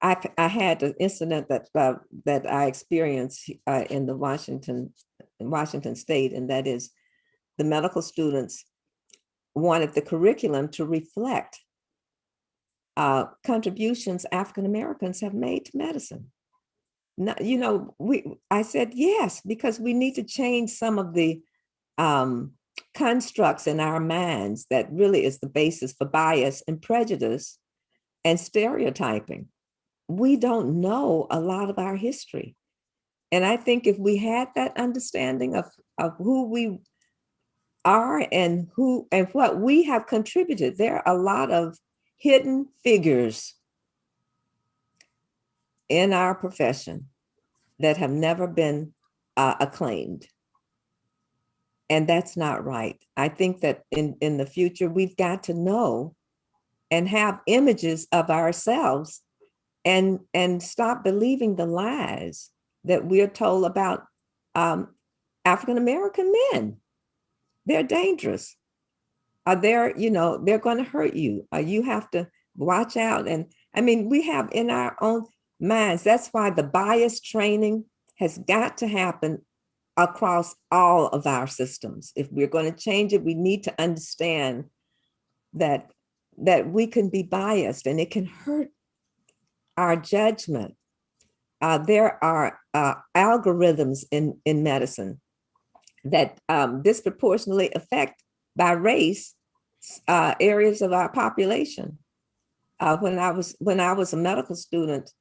I had an incident that I experienced in the Washington State, and that is the medical students wanted the curriculum to reflect contributions African Americans have made to medicine. Now, I said yes, because we need to change some of the constructs in our minds that really is the basis for bias and prejudice and stereotyping. We don't know a lot of our history. And I think if we had that understanding of who we are and what we have contributed, there are a lot of hidden figures in our profession that have never been acclaimed. And that's not right. I think that in the future, we've got to know and have images of ourselves and stop believing the lies that we're told about African-American men. They're dangerous. They're going to hurt you. You have to watch out. And I mean, we have in our own minds, that's why the bias training has got to happen across all of our systems. If we're going to change it, we need to understand that we can be biased and it can hurt our judgment. There are algorithms in medicine that disproportionately affect by race areas of our population. When I was a medical student,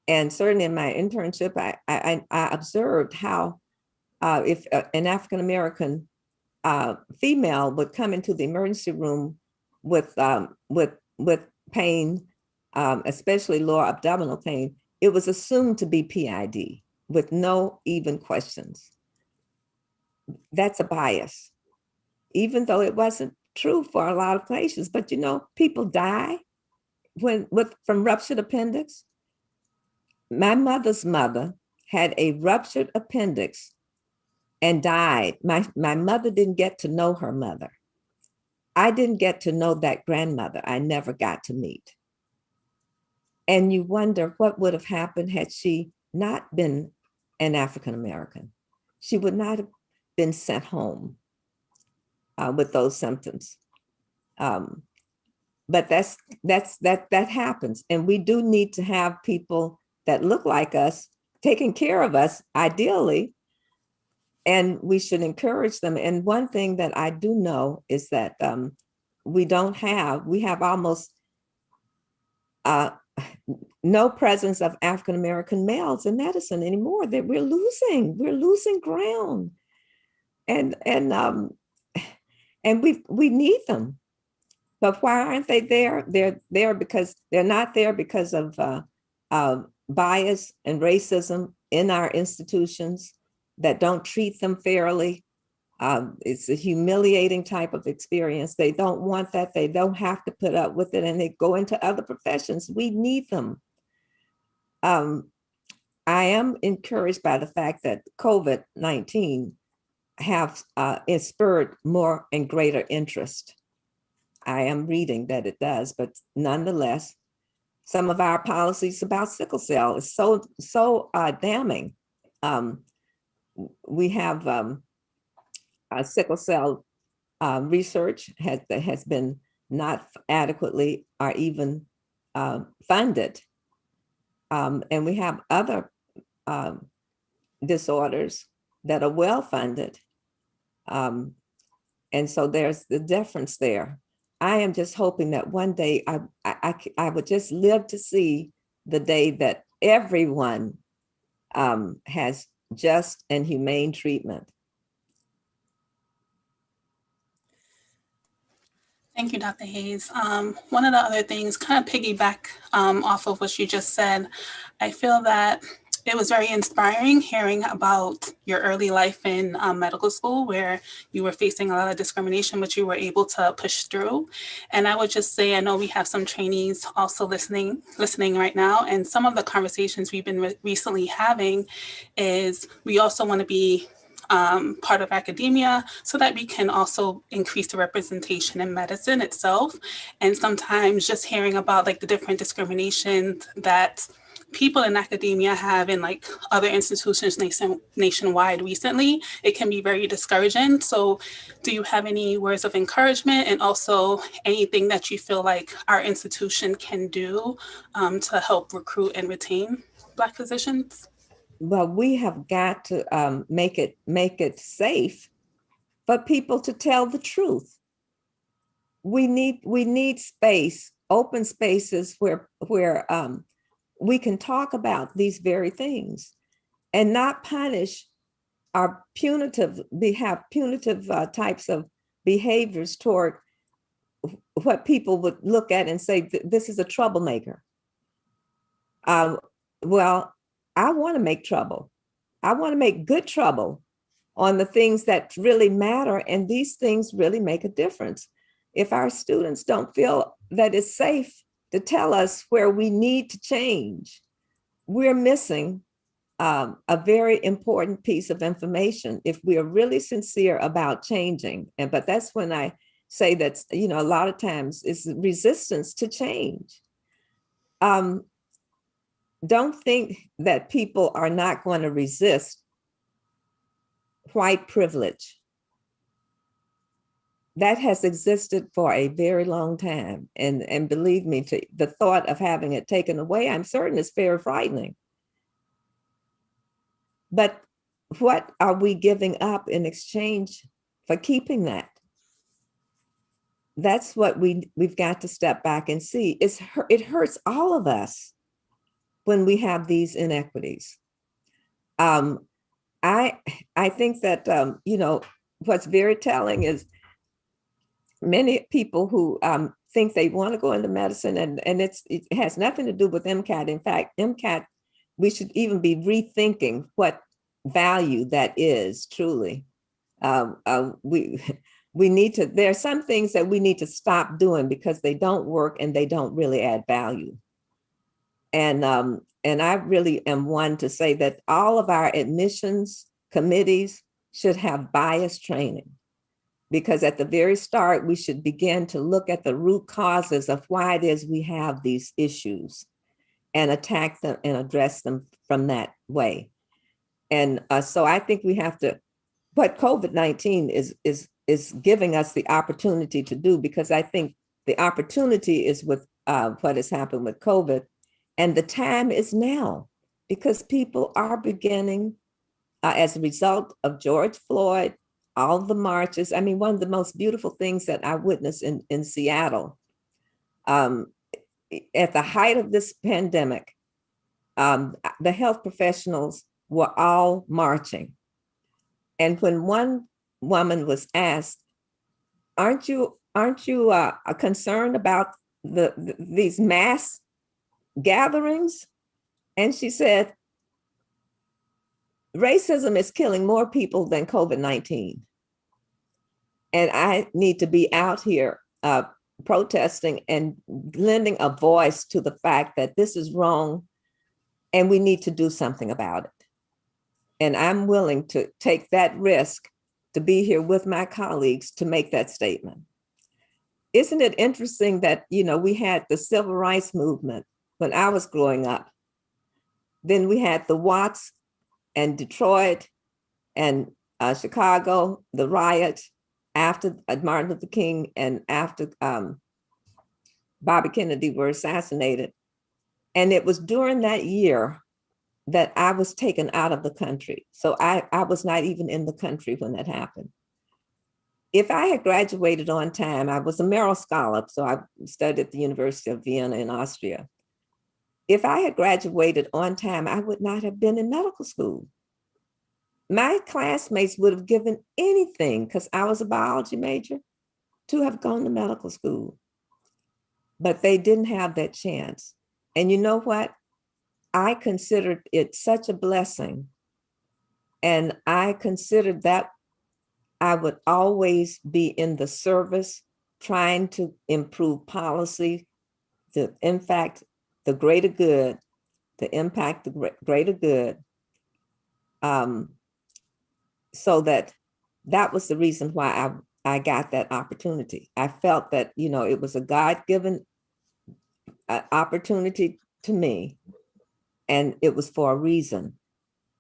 and certainly in my internship, I observed how if an African American female would come into the emergency room with pain, especially lower abdominal pain, it was assumed to be PID with no even questions. That's a bias, even though it wasn't true for a lot of places. But you know, people die from ruptured appendix. My mother's mother had a ruptured appendix and died. My mother didn't get to know her mother. I didn't get to know that grandmother. I never got to meet. And you wonder what would have happened had she not been an African American. She would not have been sent home with those symptoms. But that happens. And we do need to have people that look like us taking care of us, ideally, and we should encourage them. And one thing that I do know is that we have almost no presence of African American males in medicine anymore. That we're losing ground, and we need them. But why aren't they there? They're there because they're not there because of bias and racism in our institutions that don't treat them fairly. It's a humiliating type of experience. They don't want that. They don't have to put up with it, and they go into other professions. We need them. I am encouraged by the fact that COVID-19 have spurred more and greater interest. I am reading that it does, but nonetheless, some of our policies about sickle cell is so damning. We have sickle cell research that has been not adequately or even funded. And we have other disorders that are well funded. And so there's the difference there. I am just hoping that one day I would just live to see the day that everyone has just and humane treatment. Thank you, Dr. Hayes. One of the other things, kind of piggyback off of what you just said, I feel that it was very inspiring hearing about your early life in medical school, where you were facing a lot of discrimination, but you were able to push through. And I would just say, I know we have some trainees also listening right now, and some of the conversations we've been recently having is we also want to be part of academia so that we can also increase the representation in medicine itself. And sometimes just hearing about like the different discriminations that people in academia have in like other institutions nationwide recently, it can be very discouraging. So do you have any words of encouragement and also anything that you feel like our institution can do to help recruit and retain Black physicians? Well, we have got to make it safe for people to tell the truth. We need space, open spaces where we can talk about these very things and not punish our punitive types of behaviors toward what people would look at and say, this is a troublemaker. Well, I want to make trouble. I want to make good trouble on the things that really matter. And these things really make a difference. If our students don't feel that it's safe to tell us where we need to change, we're missing a very important piece of information if we are really sincere about changing. But that's when I say that, you know, a lot of times it's resistance to change. Don't think that people are not going to resist white privilege. That has existed for a very long time. And believe me, the thought of having it taken away, I'm certain is very frightening. But what are we giving up in exchange for keeping that? That's what we've got to step back and see. It hurts all of us when we have these inequities. I think that, you know, what's very telling is many people who think they want to go into medicine, and it has nothing to do with MCAT. In fact, MCAT, we should even be rethinking what value that is truly. We need to, there are some things that we need to stop doing because they don't work and they don't really add value. And I really am one to say that all of our admissions committees should have bias training, because at the very start, we should begin to look at the root causes of why it is we have these issues and attack them and address them from that way. And so I think we have to, what COVID-19 is giving us the opportunity to do, because I think the opportunity is with what has happened with COVID, and the time is now, because people are beginning, as a result of George Floyd, all the marches. I mean, one of the most beautiful things that I witnessed in Seattle, at the height of this pandemic, the health professionals were all marching. And when one woman was asked, aren't you concerned about these mass gatherings? And she said, racism is killing more people than COVID-19. And I need to be out here protesting and lending a voice to the fact that this is wrong and we need to do something about it. And I'm willing to take that risk to be here with my colleagues to make that statement. Isn't it interesting that, you know, we had the civil rights movement when I was growing up. Then we had the Watts and Detroit and Chicago, the riots after Martin Luther King and after Bobby Kennedy were assassinated. And it was during that year that I was taken out of the country. So I was not even in the country when that happened. If I had graduated on time, I was a Merrill Scholar, so I studied at the University of Vienna in Austria. If I had graduated on time, I would not have been in medical school. My classmates would have given anything, because I was a biology major, to have gone to medical school. But they didn't have that chance. And you know what? I considered it such a blessing. And I considered that I would always be in the service, trying to improve policy, to impact the greater good, to impact the greater good. So that was the reason why I got that opportunity. I felt that, you know, it was a God-given opportunity to me, and it was for a reason.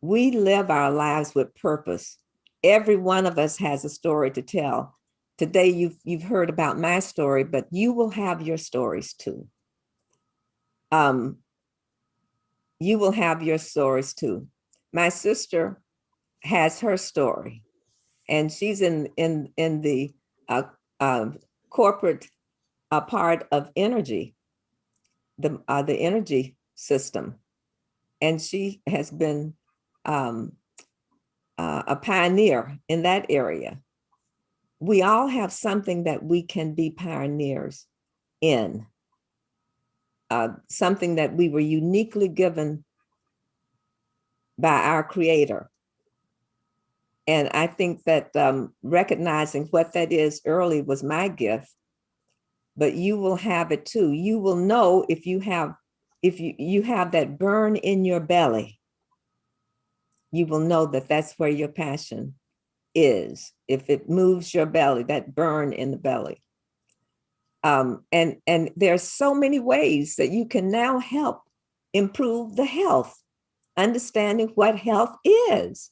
We live our lives with purpose. Every one of us has a story to tell. Today, you've heard about my story, but you will have your stories too. You will have your stories too. My sister has her story, and she's in the corporate part of energy, the energy system, and she has been a pioneer in that area. We all have something that we can be pioneers in, something that we were uniquely given by our Creator. And I think that recognizing what that is early was my gift, but you will have it too. You will know if you have that burn in your belly, you will know that that's where your passion is, if it moves your belly, that burn in the belly. And there's so many ways that you can now help improve the health, understanding what health is.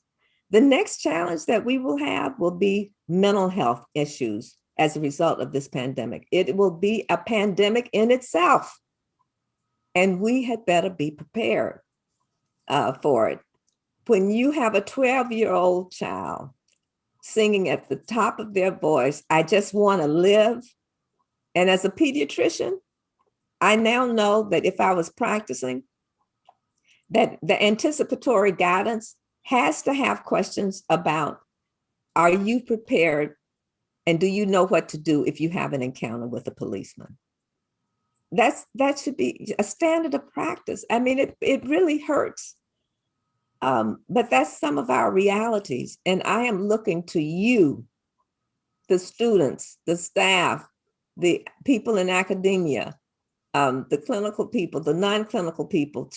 The next challenge that we will have will be mental health issues as a result of this pandemic. It will be a pandemic in itself, and we had better be prepared for it. When you have a 12-year-old child singing at the top of their voice, "I just want to live," and as a pediatrician, I now know that if I was practicing, that the anticipatory guidance has to have questions about, are you prepared and do you know what to do if you have an encounter with a policeman? That should be a standard of practice. I mean, it really hurts. But that's some of our realities. And I am looking to you, the students, the staff, the people in academia, the clinical people, the non-clinical people,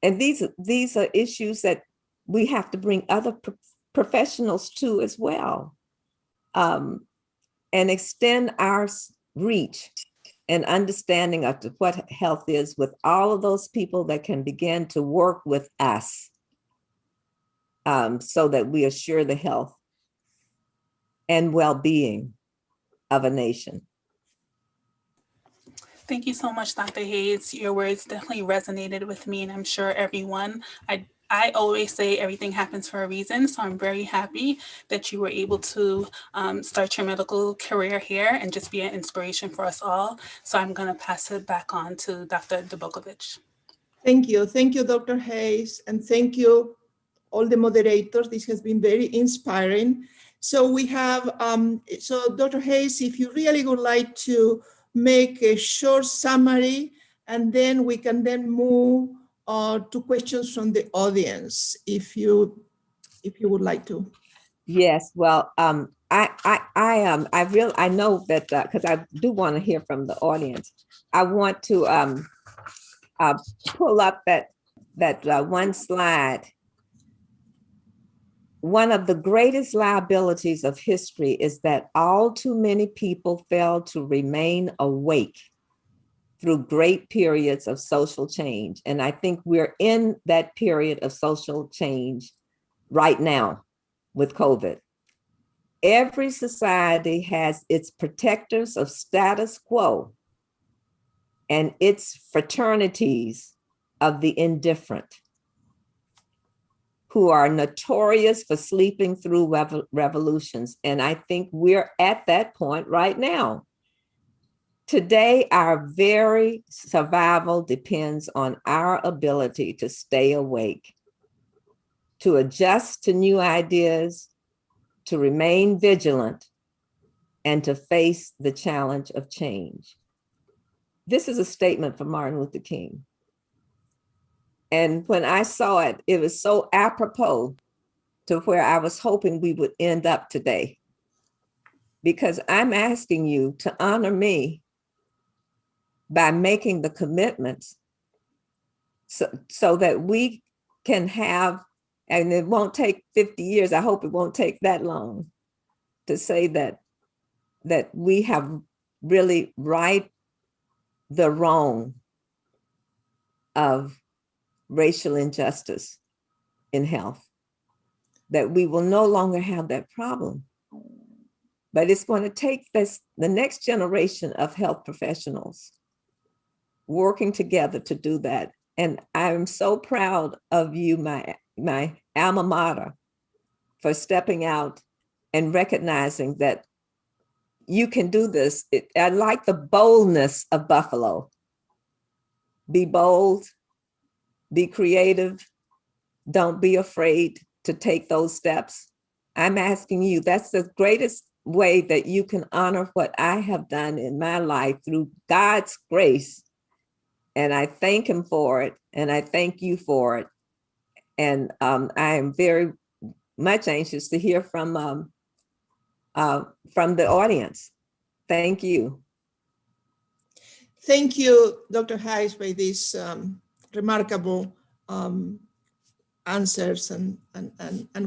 and these are issues that we have to bring other professionals to as well, and extend our reach and understanding of what health is with all of those people that can begin to work with us, so that we assure the health and well-being of a nation. Thank you so much, Dr. Hayes. Your words definitely resonated with me, and I'm sure everyone. I always say everything happens for a reason, so I'm very happy that you were able to start your medical career here and just be an inspiration for us all. So I'm going to pass it back on to Dr. Dubokovich. Thank you. Thank you, Dr. Hayes, and thank you, all the moderators. This has been very inspiring. So we have, so Dr. Hayes, if you really would like to make a short summary, and then we can then move to questions from the audience, if you would like to. Yes, well, I know that because I do want to hear from the audience. I want to pull up that one slide. One of the greatest liabilities of history is that all too many people fail to remain awake through great periods of social change. And I think we're in that period of social change right now with COVID. Every society has its protectors of status quo and its fraternities of the indifferent, who are notorious for sleeping through revolutions. And I think we're at that point right now. Today, our very survival depends on our ability to stay awake, to adjust to new ideas, to remain vigilant, and to face the challenge of change. This is a statement from Martin Luther King. And when I saw it, it was so apropos to where I was hoping we would end up today. Because I'm asking you to honor me by making the commitments so that we can have, and it won't take 50 years, I hope it won't take that long, to say that we have really right the wrong of racial injustice in health, that we will no longer have that problem. But it's going to take the next generation of health professionals working together to do that. And I'm so proud of you, my alma mater, for stepping out and recognizing that you can do this. I like the boldness of Buffalo. Be bold, be creative, don't be afraid to take those steps. I'm asking you, that's the greatest way that you can honor what I have done in my life through God's grace. And I thank him for it. And I thank you for it. And I am very much anxious to hear from the audience. Thank you. Thank you, Dr. Hayes, for this remarkable answers and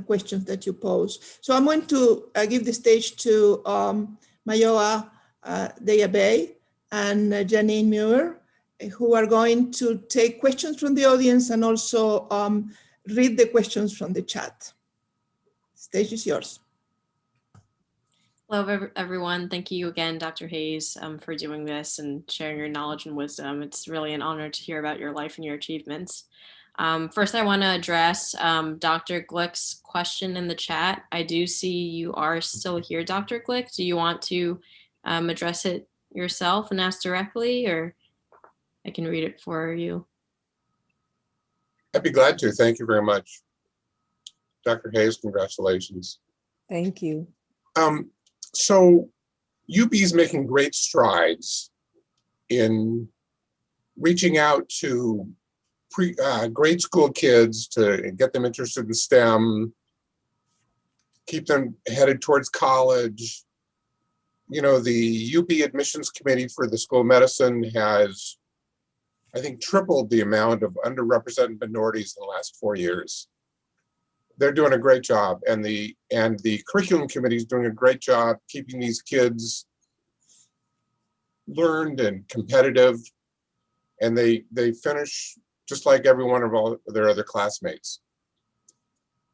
questions that you pose. So I'm going to give the stage to Mayoa Deyabe and Janine Muir, who are going to take questions from the audience and also read the questions from the chat. Stage is yours. Hello, everyone. Thank you again, Dr. Hayes, for doing this and sharing your knowledge and wisdom. It's really an honor to hear about your life and your achievements. First, I want to address Dr. Glick's question in the chat. I do see you are still here, Dr. Glick. Do you want to address it yourself and ask directly, or I can read it for you? I'd be glad to. Thank you very much. Dr. Hayes, congratulations. Thank you. So UB is making great strides in reaching out to grade school kids to get them interested in STEM, keep them headed towards college. You know, the UB admissions committee for the School of Medicine has, I think, tripled the amount of underrepresented minorities in the last 4 years. They're doing a great job, and the curriculum committee is doing a great job keeping these kids learned and competitive, and they finish just like every one of all their other classmates.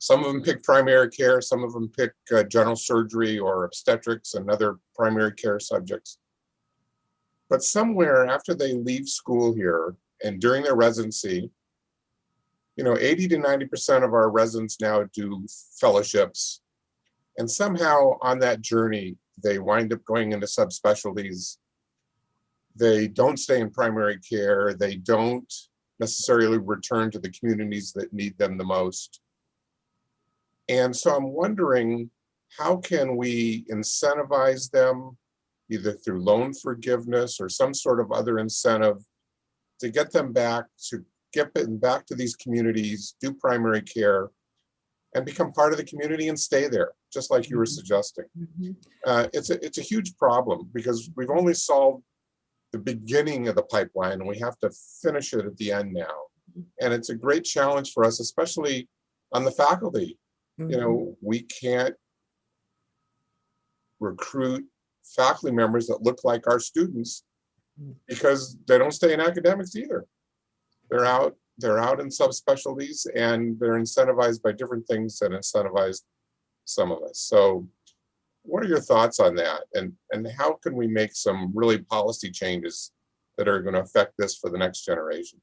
Some of them pick primary care, some of them pick general surgery or obstetrics and other primary care subjects. But somewhere after they leave school here and during their residency, you know, 80 to 90% of our residents now do fellowships. And somehow on that journey, they wind up going into subspecialties. They don't stay in primary care. They don't necessarily return to the communities that need them the most. And so I'm wondering, how can we incentivize them, either through loan forgiveness or some sort of other incentive, to get them back to these communities, do primary care, and become part of the community and stay there, just like you were suggesting. It's a huge problem because we've only solved the beginning of the pipeline and we have to finish it at the end now. And it's a great challenge for us, especially on the faculty. You know, we can't recruit faculty members that look like our students because they don't stay in academics either. They're out in subspecialties and they're incentivized by different things that incentivize some of us. So what are your thoughts on that? And how can we make some really policy changes that are going to affect this for the next generation?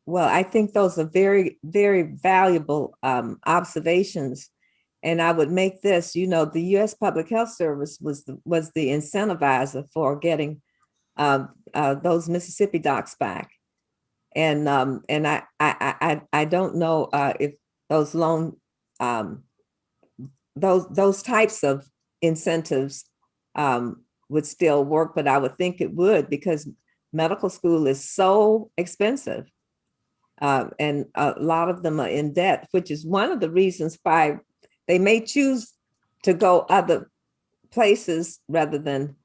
Well, I think those are very, very valuable observations. And I would make this, you know, the U.S. Public Health Service was the incentivizer for getting those Mississippi docs back. And I don't know if those loan those types of incentives would still work, but I would think it would, because medical school is so expensive. And a lot of them are in debt, which is one of the reasons why they may choose to go other places rather than,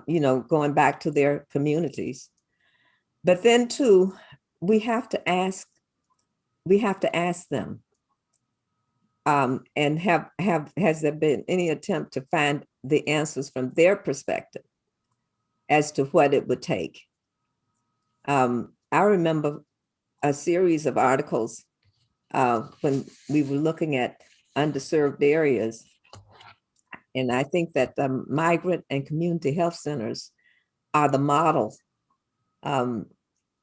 you know, going back to their communities. But then too, we have to ask them, and has there been any attempt to find the answers from their perspective as to what it would take? I remember a series of articles when we were looking at underserved areas. And I think that the migrant and community health centers are the model.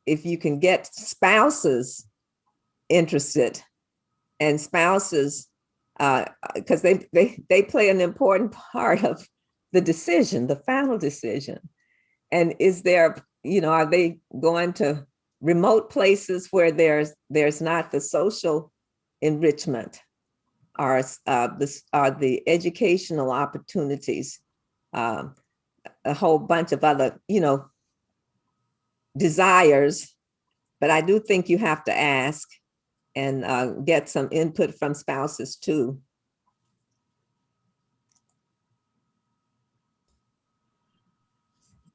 If you can get spouses interested, and spouses, because they play an important part of the decision, the final decision. And is there, you know, are they going to remote places where there's not the social enrichment, or the educational opportunities, a whole bunch of other, you know, desires. But I do think you have to ask and get some input from spouses too.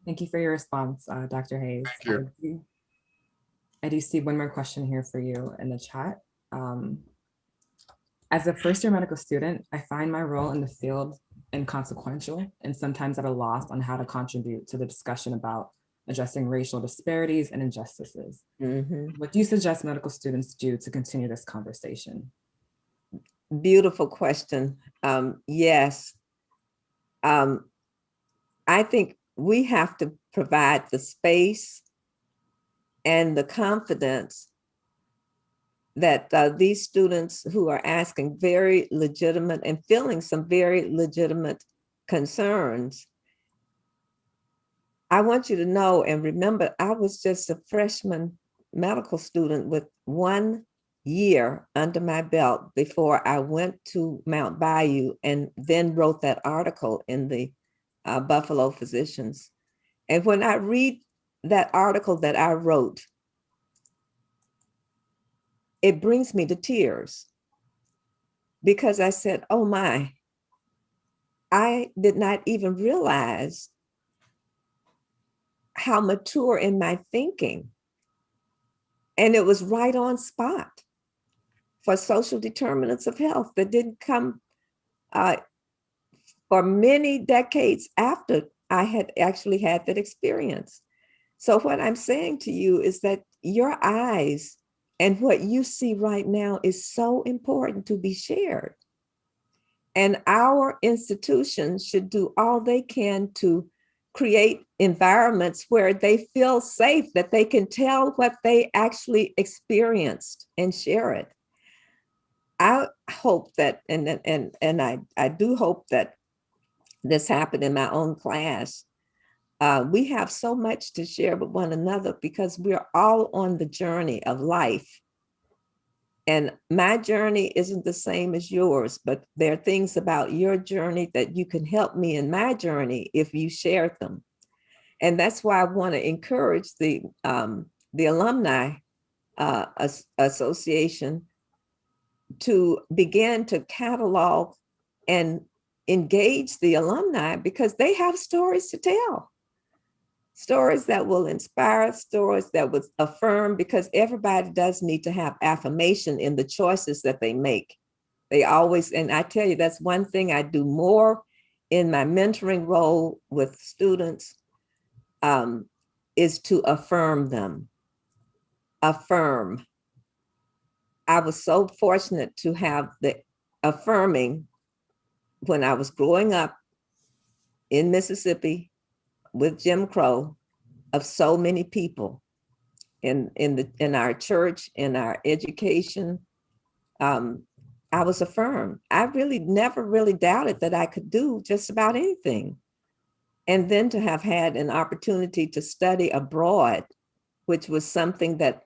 Thank you for your response, Dr. Hayes. Thank you. I do see one more question here for you in the chat. As a first-year medical student, I find my role in the field inconsequential and sometimes at a loss on how to contribute to the discussion about addressing racial disparities and injustices. What do you suggest medical students do to continue this conversation? Beautiful question. Yes. I think we have to provide the space and the confidence that these students who are asking very legitimate and feeling some very legitimate concerns. I want you to know and remember, I was just a freshman medical student with 1 year under my belt before I went to Mount Bayou and then wrote that article in the Buffalo Physicians. And when I read that article that I wrote, it brings me to tears because I said, oh my, I did not even realize how mature in my thinking. And it was right on spot for social determinants of health that didn't come for many decades after I had actually had that experience. So what I'm saying to you is that your eyes and what you see right now is so important to be shared. And our institutions should do all they can to create environments where they feel safe, that they can tell what they actually experienced and share it. I hope that, and I do hope that this happened in my own class. We have so much to share with one another because we're all on the journey of life. And my journey isn't the same as yours, but there are things about your journey that you can help me in my journey if you share them. And that's why I want to encourage the Alumni Association to begin to catalog and engage the alumni because they have stories to tell. Stories that will inspire, stories that will affirm, because everybody does need to have affirmation in the choices that they make. They always, and I tell you, that's one thing I do more in my mentoring role with students is to affirm them. Affirm. I was so fortunate to have the affirming when I was growing up in Mississippi with Jim Crow of so many people in our church, in our education. I was affirmed. I really never really doubted that I could do just about anything. And then to have had an opportunity to study abroad, which was something that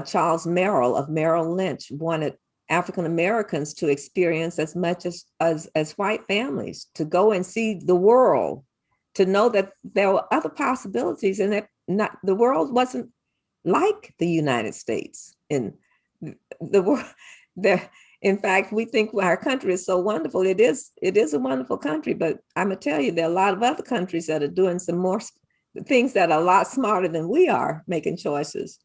Charles Merrill of Merrill Lynch wanted African Americans to experience as much as white families, to go and see the world, to know that there were other possibilities and that the world wasn't like the United States. In the world, in fact, we think our country is so wonderful. It is a wonderful country, but I'm gonna tell you, there are a lot of other countries that are doing some more things that are a lot smarter than we are making choices.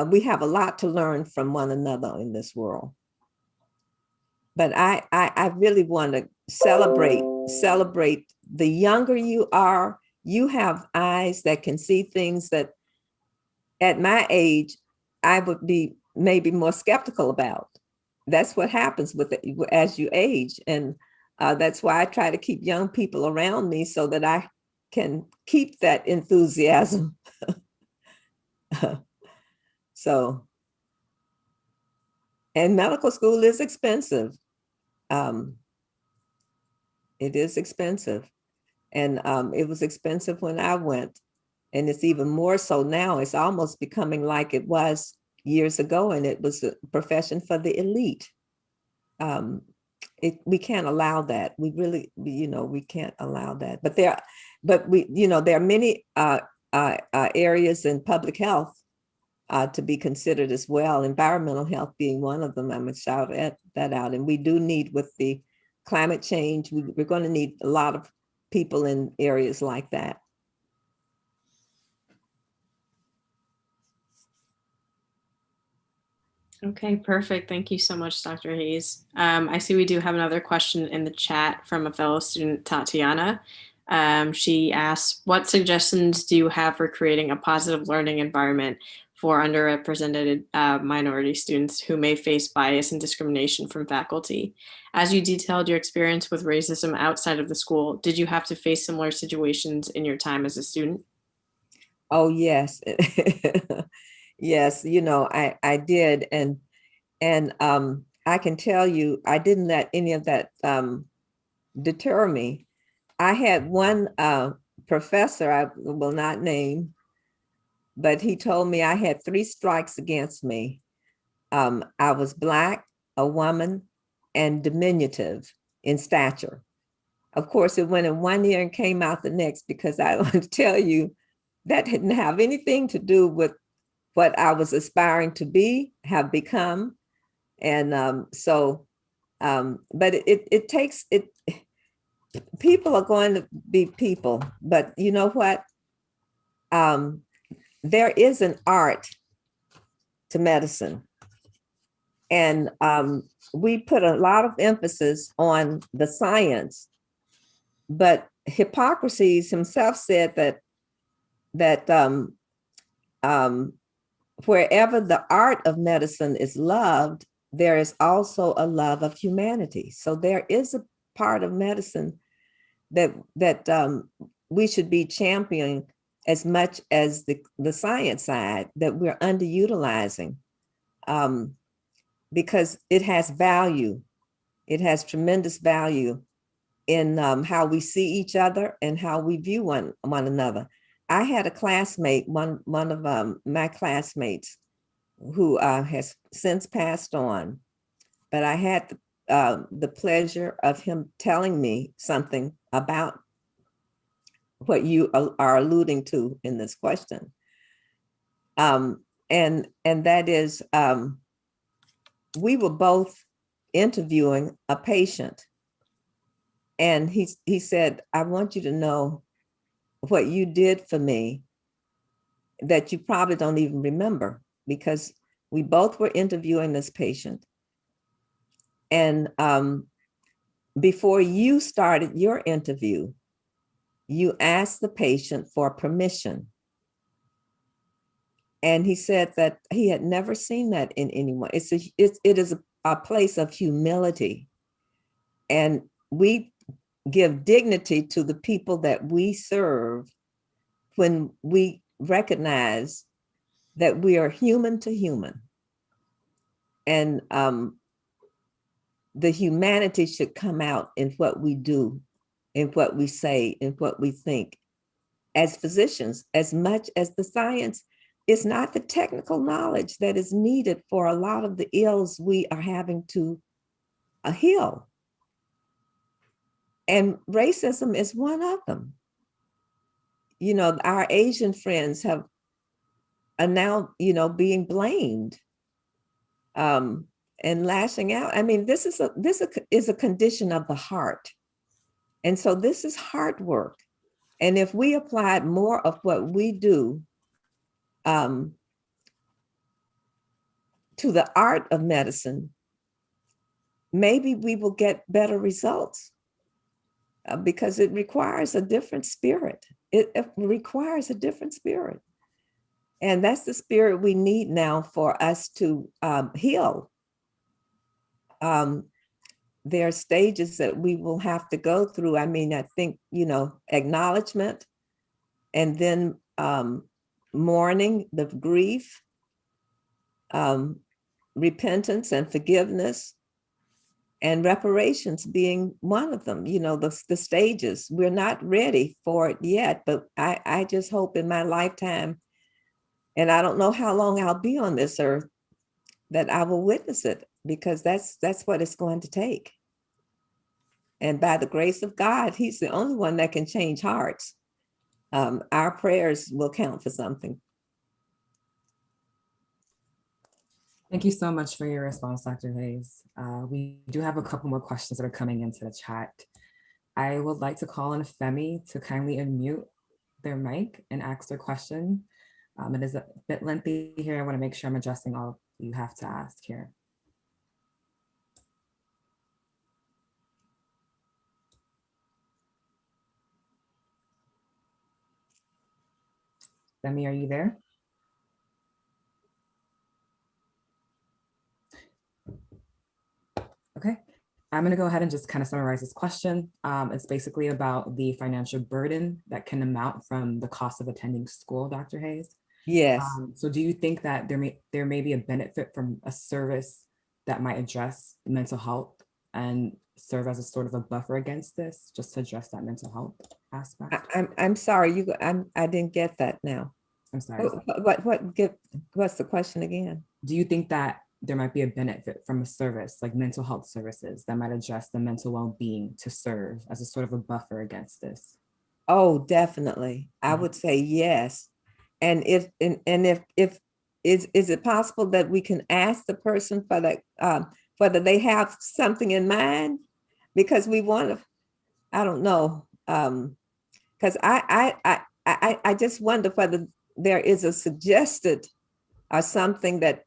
We have a lot to learn from one another in this world. But I really want to celebrate the younger you are, you have eyes that can see things that at my age, I would be maybe more skeptical about. That's what happens with it as you age. And that's why I try to keep young people around me so that I can keep that enthusiasm. So, and medical school is expensive. It is expensive. And it was expensive when I went. And it's even more so now. It's almost becoming like it was years ago, and it was a profession for the elite. We can't allow that. We really, we can't allow that. But there are many areas in public health to be considered as well. Environmental health being one of them. I'm gonna shout that out. And we do need, with the climate change, we're going to need a lot of people in areas like that. Okay, perfect. Thank you so much, Dr. Hayes. I see we do have another question in the chat from a fellow student, Tatiana. She asks, what suggestions do you have for creating a positive learning environment for underrepresented minority students who may face bias and discrimination from faculty? As you detailed your experience with racism outside of the school, did you have to face similar situations in your time as a student? Oh, yes. Yes, I did. And I can tell you, I didn't let any of that deter me. I had one professor, I will not name, but he told me I had 3 strikes against me. I was Black, a woman, and diminutive in stature. Of course, it went in one ear and came out the next, because I want to tell you that didn't have anything to do with what I was aspiring to have become. And but it takes it. People are going to be people, but you know what? There is an art to medicine, and we put a lot of emphasis on the science. But Hippocrates himself said that wherever the art of medicine is loved, there is also a love of humanity. So there is a part of medicine that we should be championing as much as the science side that we're underutilizing, because it has value. It has tremendous value in how we see each other and how we view one another. I had a classmate, one of my classmates, who has since passed on, but I had the pleasure of him telling me something about what you are alluding to in this question. And that is, we were both interviewing a patient, and he said, I want you to know what you did for me that you probably don't even remember, because we both were interviewing this patient. And before you started your interview, you asked the patient for permission. And he said that he had never seen that in anyone. It is a place of humility. And we give dignity to the people that we serve when we recognize that we are human to human. And the humanity should come out in what we do, in what we say, in what we think. As physicians, as much as the science, is not the technical knowledge that is needed for a lot of the ills we are having to heal. And racism is one of them. Our Asian friends are now, being blamed and lashing out. I mean, this is a condition of the heart. And so this is hard work. And if we applied more of what we do to the art of medicine, maybe we will get better results, because it requires a different spirit. It requires a different spirit. And that's the spirit we need now for us to heal. There are stages that we will have to go through. I mean, I think, acknowledgement, and then mourning, the grief, repentance and forgiveness, and reparations being one of them. The stages. We're not ready for it yet, but I just hope in my lifetime, and I don't know how long I'll be on this earth, that I will witness it, because that's what it's going to take. And by the grace of God, He's the only one that can change hearts. Our prayers will count for something. Thank you so much for your response, Dr. Hayes. We do have a couple more questions that are coming into the chat. I would like to call on Femi to kindly unmute their mic and ask their question. It is a bit lengthy here. I want to make sure I'm addressing all you have to ask here. Demi, are you there? Okay, I'm gonna go ahead and just kind of summarize this question. It's basically about the financial burden that can amount from the cost of attending school, Dr. Hayes. Yes. So do you think that there may be a benefit from a service that might address mental health and serve as a sort of a buffer against this, just to address that mental health aspect? I'm sorry, I didn't get that now. I'm sorry. What's the question again? Do you think that there might be a benefit from a service like mental health services that might address the mental well-being to serve as a sort of a buffer against this? Oh, definitely. I would say yes. And if is it possible that we can ask the person for that, whether they have something in mind? Because we want to, I don't know. Because I just wonder whether there is a suggested or something that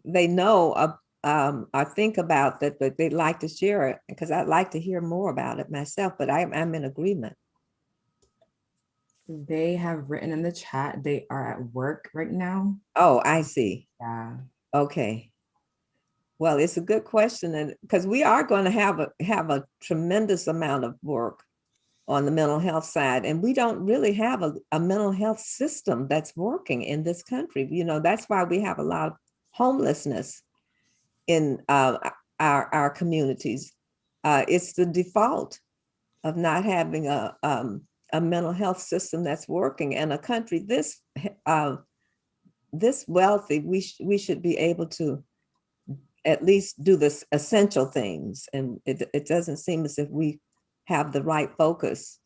they know or think about that they'd like to share it, because I'd like to hear more about it myself, but I'm in agreement. They have written in the chat, they are at work right now. Oh, I see. Yeah. Okay. Well, it's a good question, and because we are going to have a tremendous amount of work on the mental health side, and we don't really have a mental health system that's working in this country. You know, that's why we have a lot of homelessness in our communities. It's the default of not having a mental health system that's working. And a country this wealthy, we should be able to at least do the essential things. And it doesn't seem as if we have the right focus.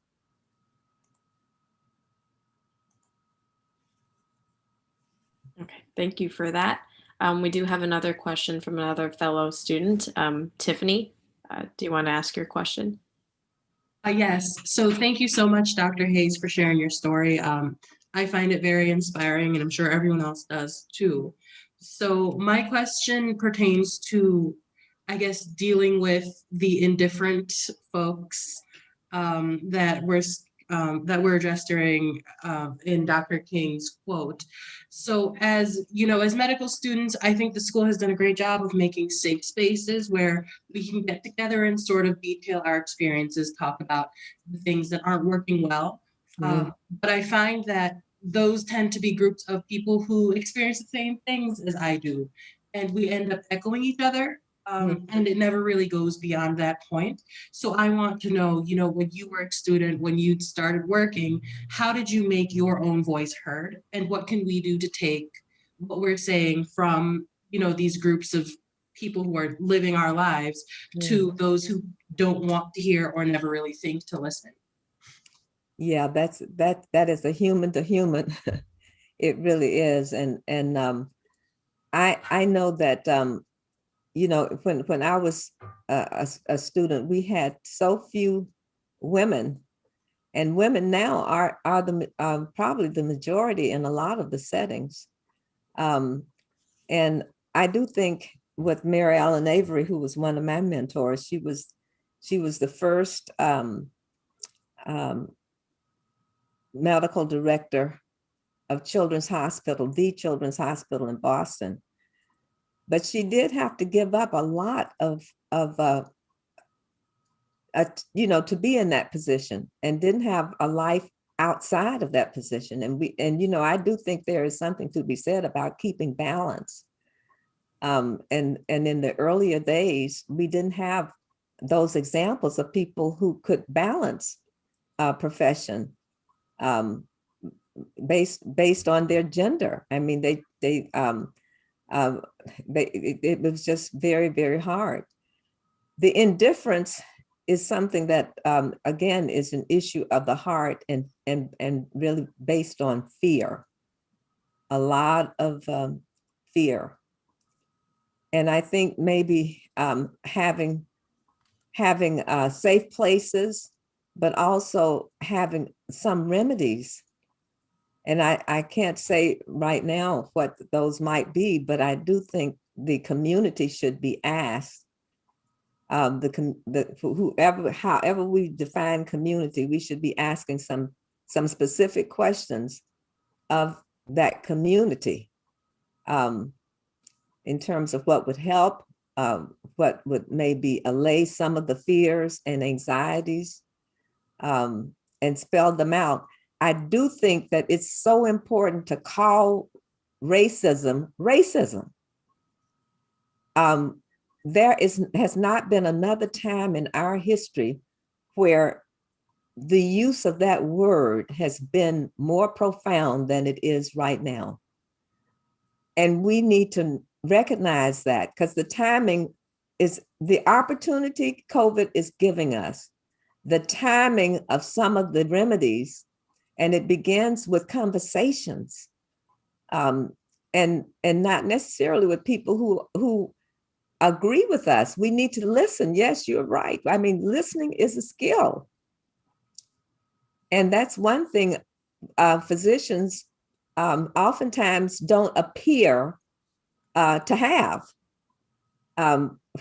Okay, thank you for that. We do have another question from another fellow student. Tiffany, do you want to ask your question? Yes. So thank you so much, Dr. Hayes, for sharing your story. I find it very inspiring, and I'm sure everyone else does too. So my question pertains to, I guess, dealing with the indifferent folks that were addressed during in Dr. King's quote. So as you know, as medical students, I think the school has done a great job of making safe spaces where we can get together and sort of detail our experiences, talk about the things that aren't working well. But I find that those tend to be groups of people who experience the same things as I do, and we end up echoing each other. And it never really goes beyond that point. So I want to know, you know, when you were a student, when you started working, how did you make your own voice heard? And what can we do to take what we're saying from, you know, these groups of people who are living our lives to those who don't want to hear or never really think to listen? Yeah, that is a human to human. It really is. And I know that you know, when I was a student, we had so few women, and women now are the probably the majority in a lot of the settings. And I do think with Mary Ellen Avery, who was one of my mentors, she was the first medical director of Children's Hospital, the Children's Hospital in Boston. But she did have to give up a lot of you know, to be in that position, and didn't have a life outside of that position. And you know, I do think there is something to be said about keeping balance. And in the earlier days, we didn't have those examples of people who could balance a profession based on their gender. I mean, it was just very, very hard. The indifference is something that, again, is an issue of the heart and really based on fear, a lot of fear. And I think maybe having safe places, but also having some remedies And I can't say right now what those might be, but I do think the community should be asked. However we define community, we should be asking some specific questions of that community, in terms of what would help, what would maybe allay some of the fears and anxieties, and spell them out. I do think that it's so important to call racism racism. There has not been another time in our history where the use of that word has been more profound than it is right now. And we need to recognize that, because the timing is the opportunity COVID is giving us, the timing of some of the remedies, and it begins with conversations, and not necessarily with people who agree with us. We need to listen. Yes, you're right. I mean, listening is a skill. And that's one thing physicians oftentimes don't appear to have.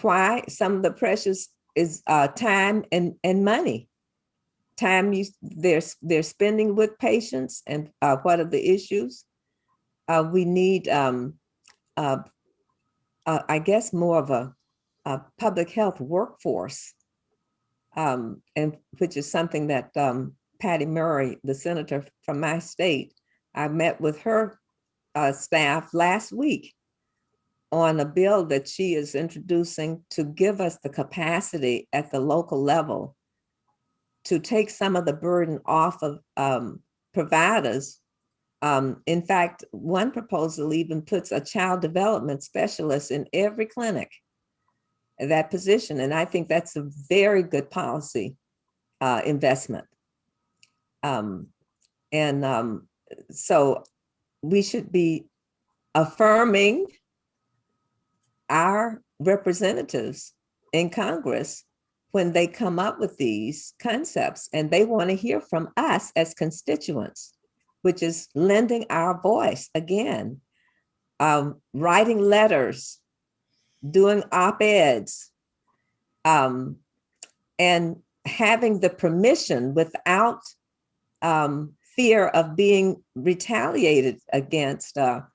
Why? Some of the pressures is time and money. Time they're spending with patients, and what are the issues? We need, I guess, more of a public health workforce, and which is something that Patty Murray, the senator from my state, I met with her staff last week on a bill that she is introducing to give us the capacity at the local level to take some of the burden off of providers. In fact, one proposal even puts a child development specialist in every clinic, that position. And I think that's a very good policy investment. So we should be affirming our representatives in Congress when they come up with these concepts, and they want to hear from us as constituents, which is lending our voice again, writing letters, doing op-eds, and having the permission without fear of being retaliated against or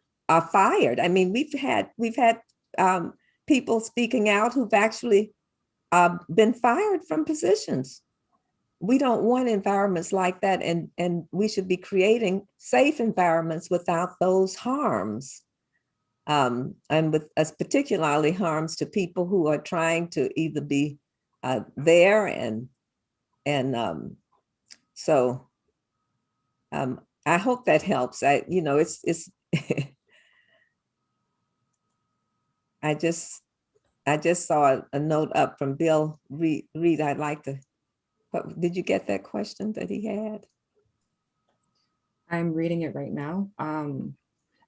fired. I mean, we've had people speaking out who've actually been fired from positions. We don't want environments like that, and we should be creating safe environments without those harms, and with particularly harms to people who are trying to either be there so I hope that helps. It's I just saw a note up from Bill Reed. I'd like to, did you get that question that he had? I'm reading it right now.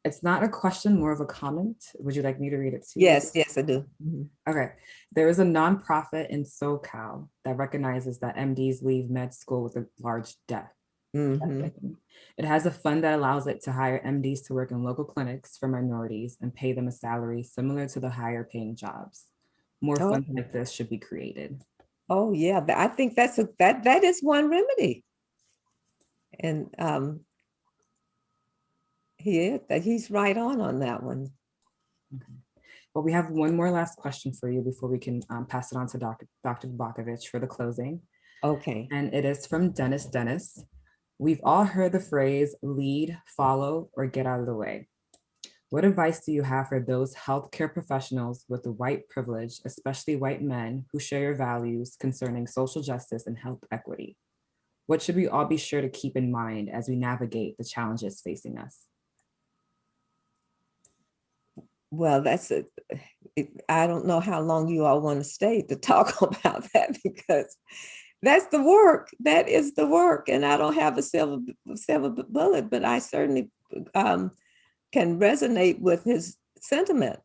It's not a question, more of a comment. Would you like me to read it to you? Yes, I do. Mm-hmm. Okay. There is a nonprofit in SoCal that recognizes that MDs leave med school with a large debt. Mm-hmm. It has a fund that allows it to hire MDs to work in local clinics for minorities and pay them a salary similar to the higher paying jobs. More funds like this should be created. Oh yeah, I think that is one remedy. And he's right on that one. Okay. Well, we have one more last question for you before we can pass it on to Dr. Bakovich for the closing. Okay. And it is from Dennis. We've all heard the phrase lead, follow, or get out of the way. What advice do you have for those healthcare professionals with the white privilege, especially white men, who share your values concerning social justice and health equity? What should we all be sure to keep in mind as we navigate the challenges facing us? Well, I don't know how long you all want to stay to talk about that, because that's the work. That is the work. And I don't have a silver bullet, but I certainly can resonate with his sentiment.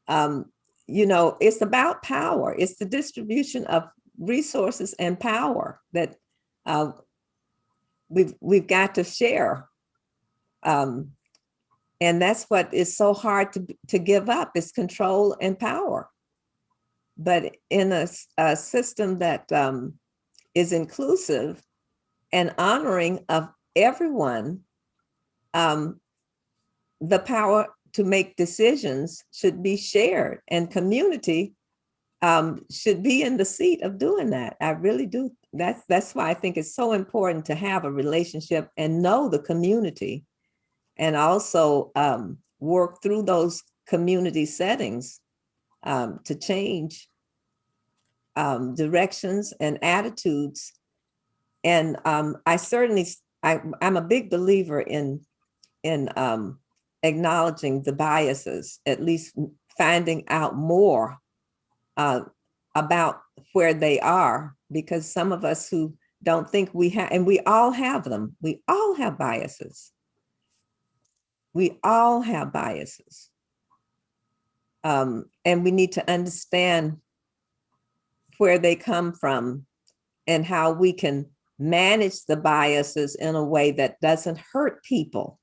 It's about power. It's the distribution of resources and power that we've got to share. And that's what is so hard to give up, is control and power. But in a system that is inclusive and honoring of everyone, the power to make decisions should be shared, and community should be in the seat of doing that. I really do. That's why I think it's so important to have a relationship and know the community, and also work through those community settings to change directions and attitudes. And I'm a big believer in acknowledging the biases, at least finding out more about where they are, because some of us who don't think we have, and we all have them, we all have biases. We all have biases. And we need to understand where they come from and how we can manage the biases in a way that doesn't hurt people.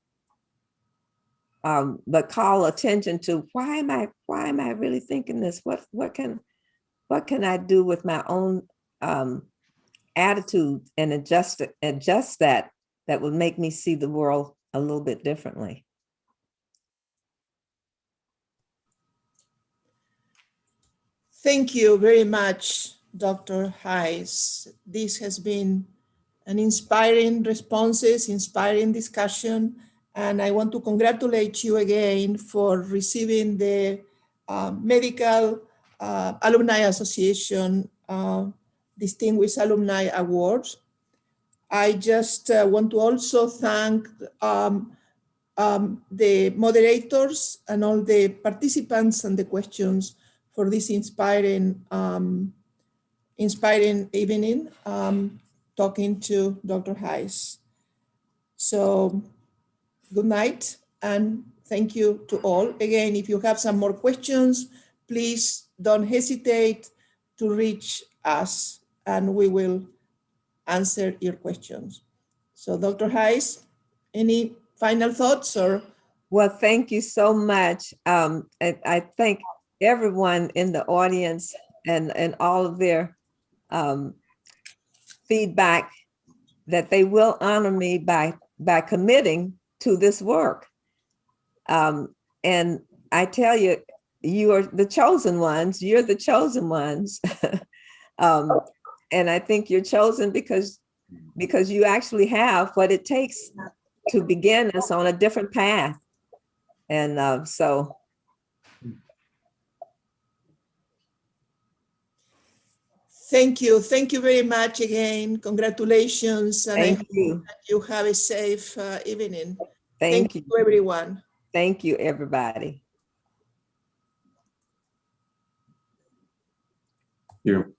But call attention to why am I really thinking this? What can I do with my own attitude and adjust that would make me see the world a little bit differently. Thank you very much, Dr. Hayes. This has been an inspiring responses, inspiring discussion, and I want to congratulate you again for receiving the Medical Alumni Association Distinguished Alumni Award. I just want to also thank the moderators and all the participants and the questions for this inspiring evening, talking to Dr. Hayes. So good night and thank you to all. Again, if you have some more questions, please don't hesitate to reach us and we will answer your questions. So Dr. Hayes, any final thoughts or? Well, thank you so much. I thank everyone in the audience and all of their feedback, that they will honor me by committing to this work. And I tell you, you are the chosen ones. You're the chosen ones. And I think you're chosen because you actually have what it takes to begin us on a different path. And so. Thank you. Thank you very much again. Congratulations. And Thank I hope you. that you have a safe evening. Thank you, everyone. Thank you, everybody. You.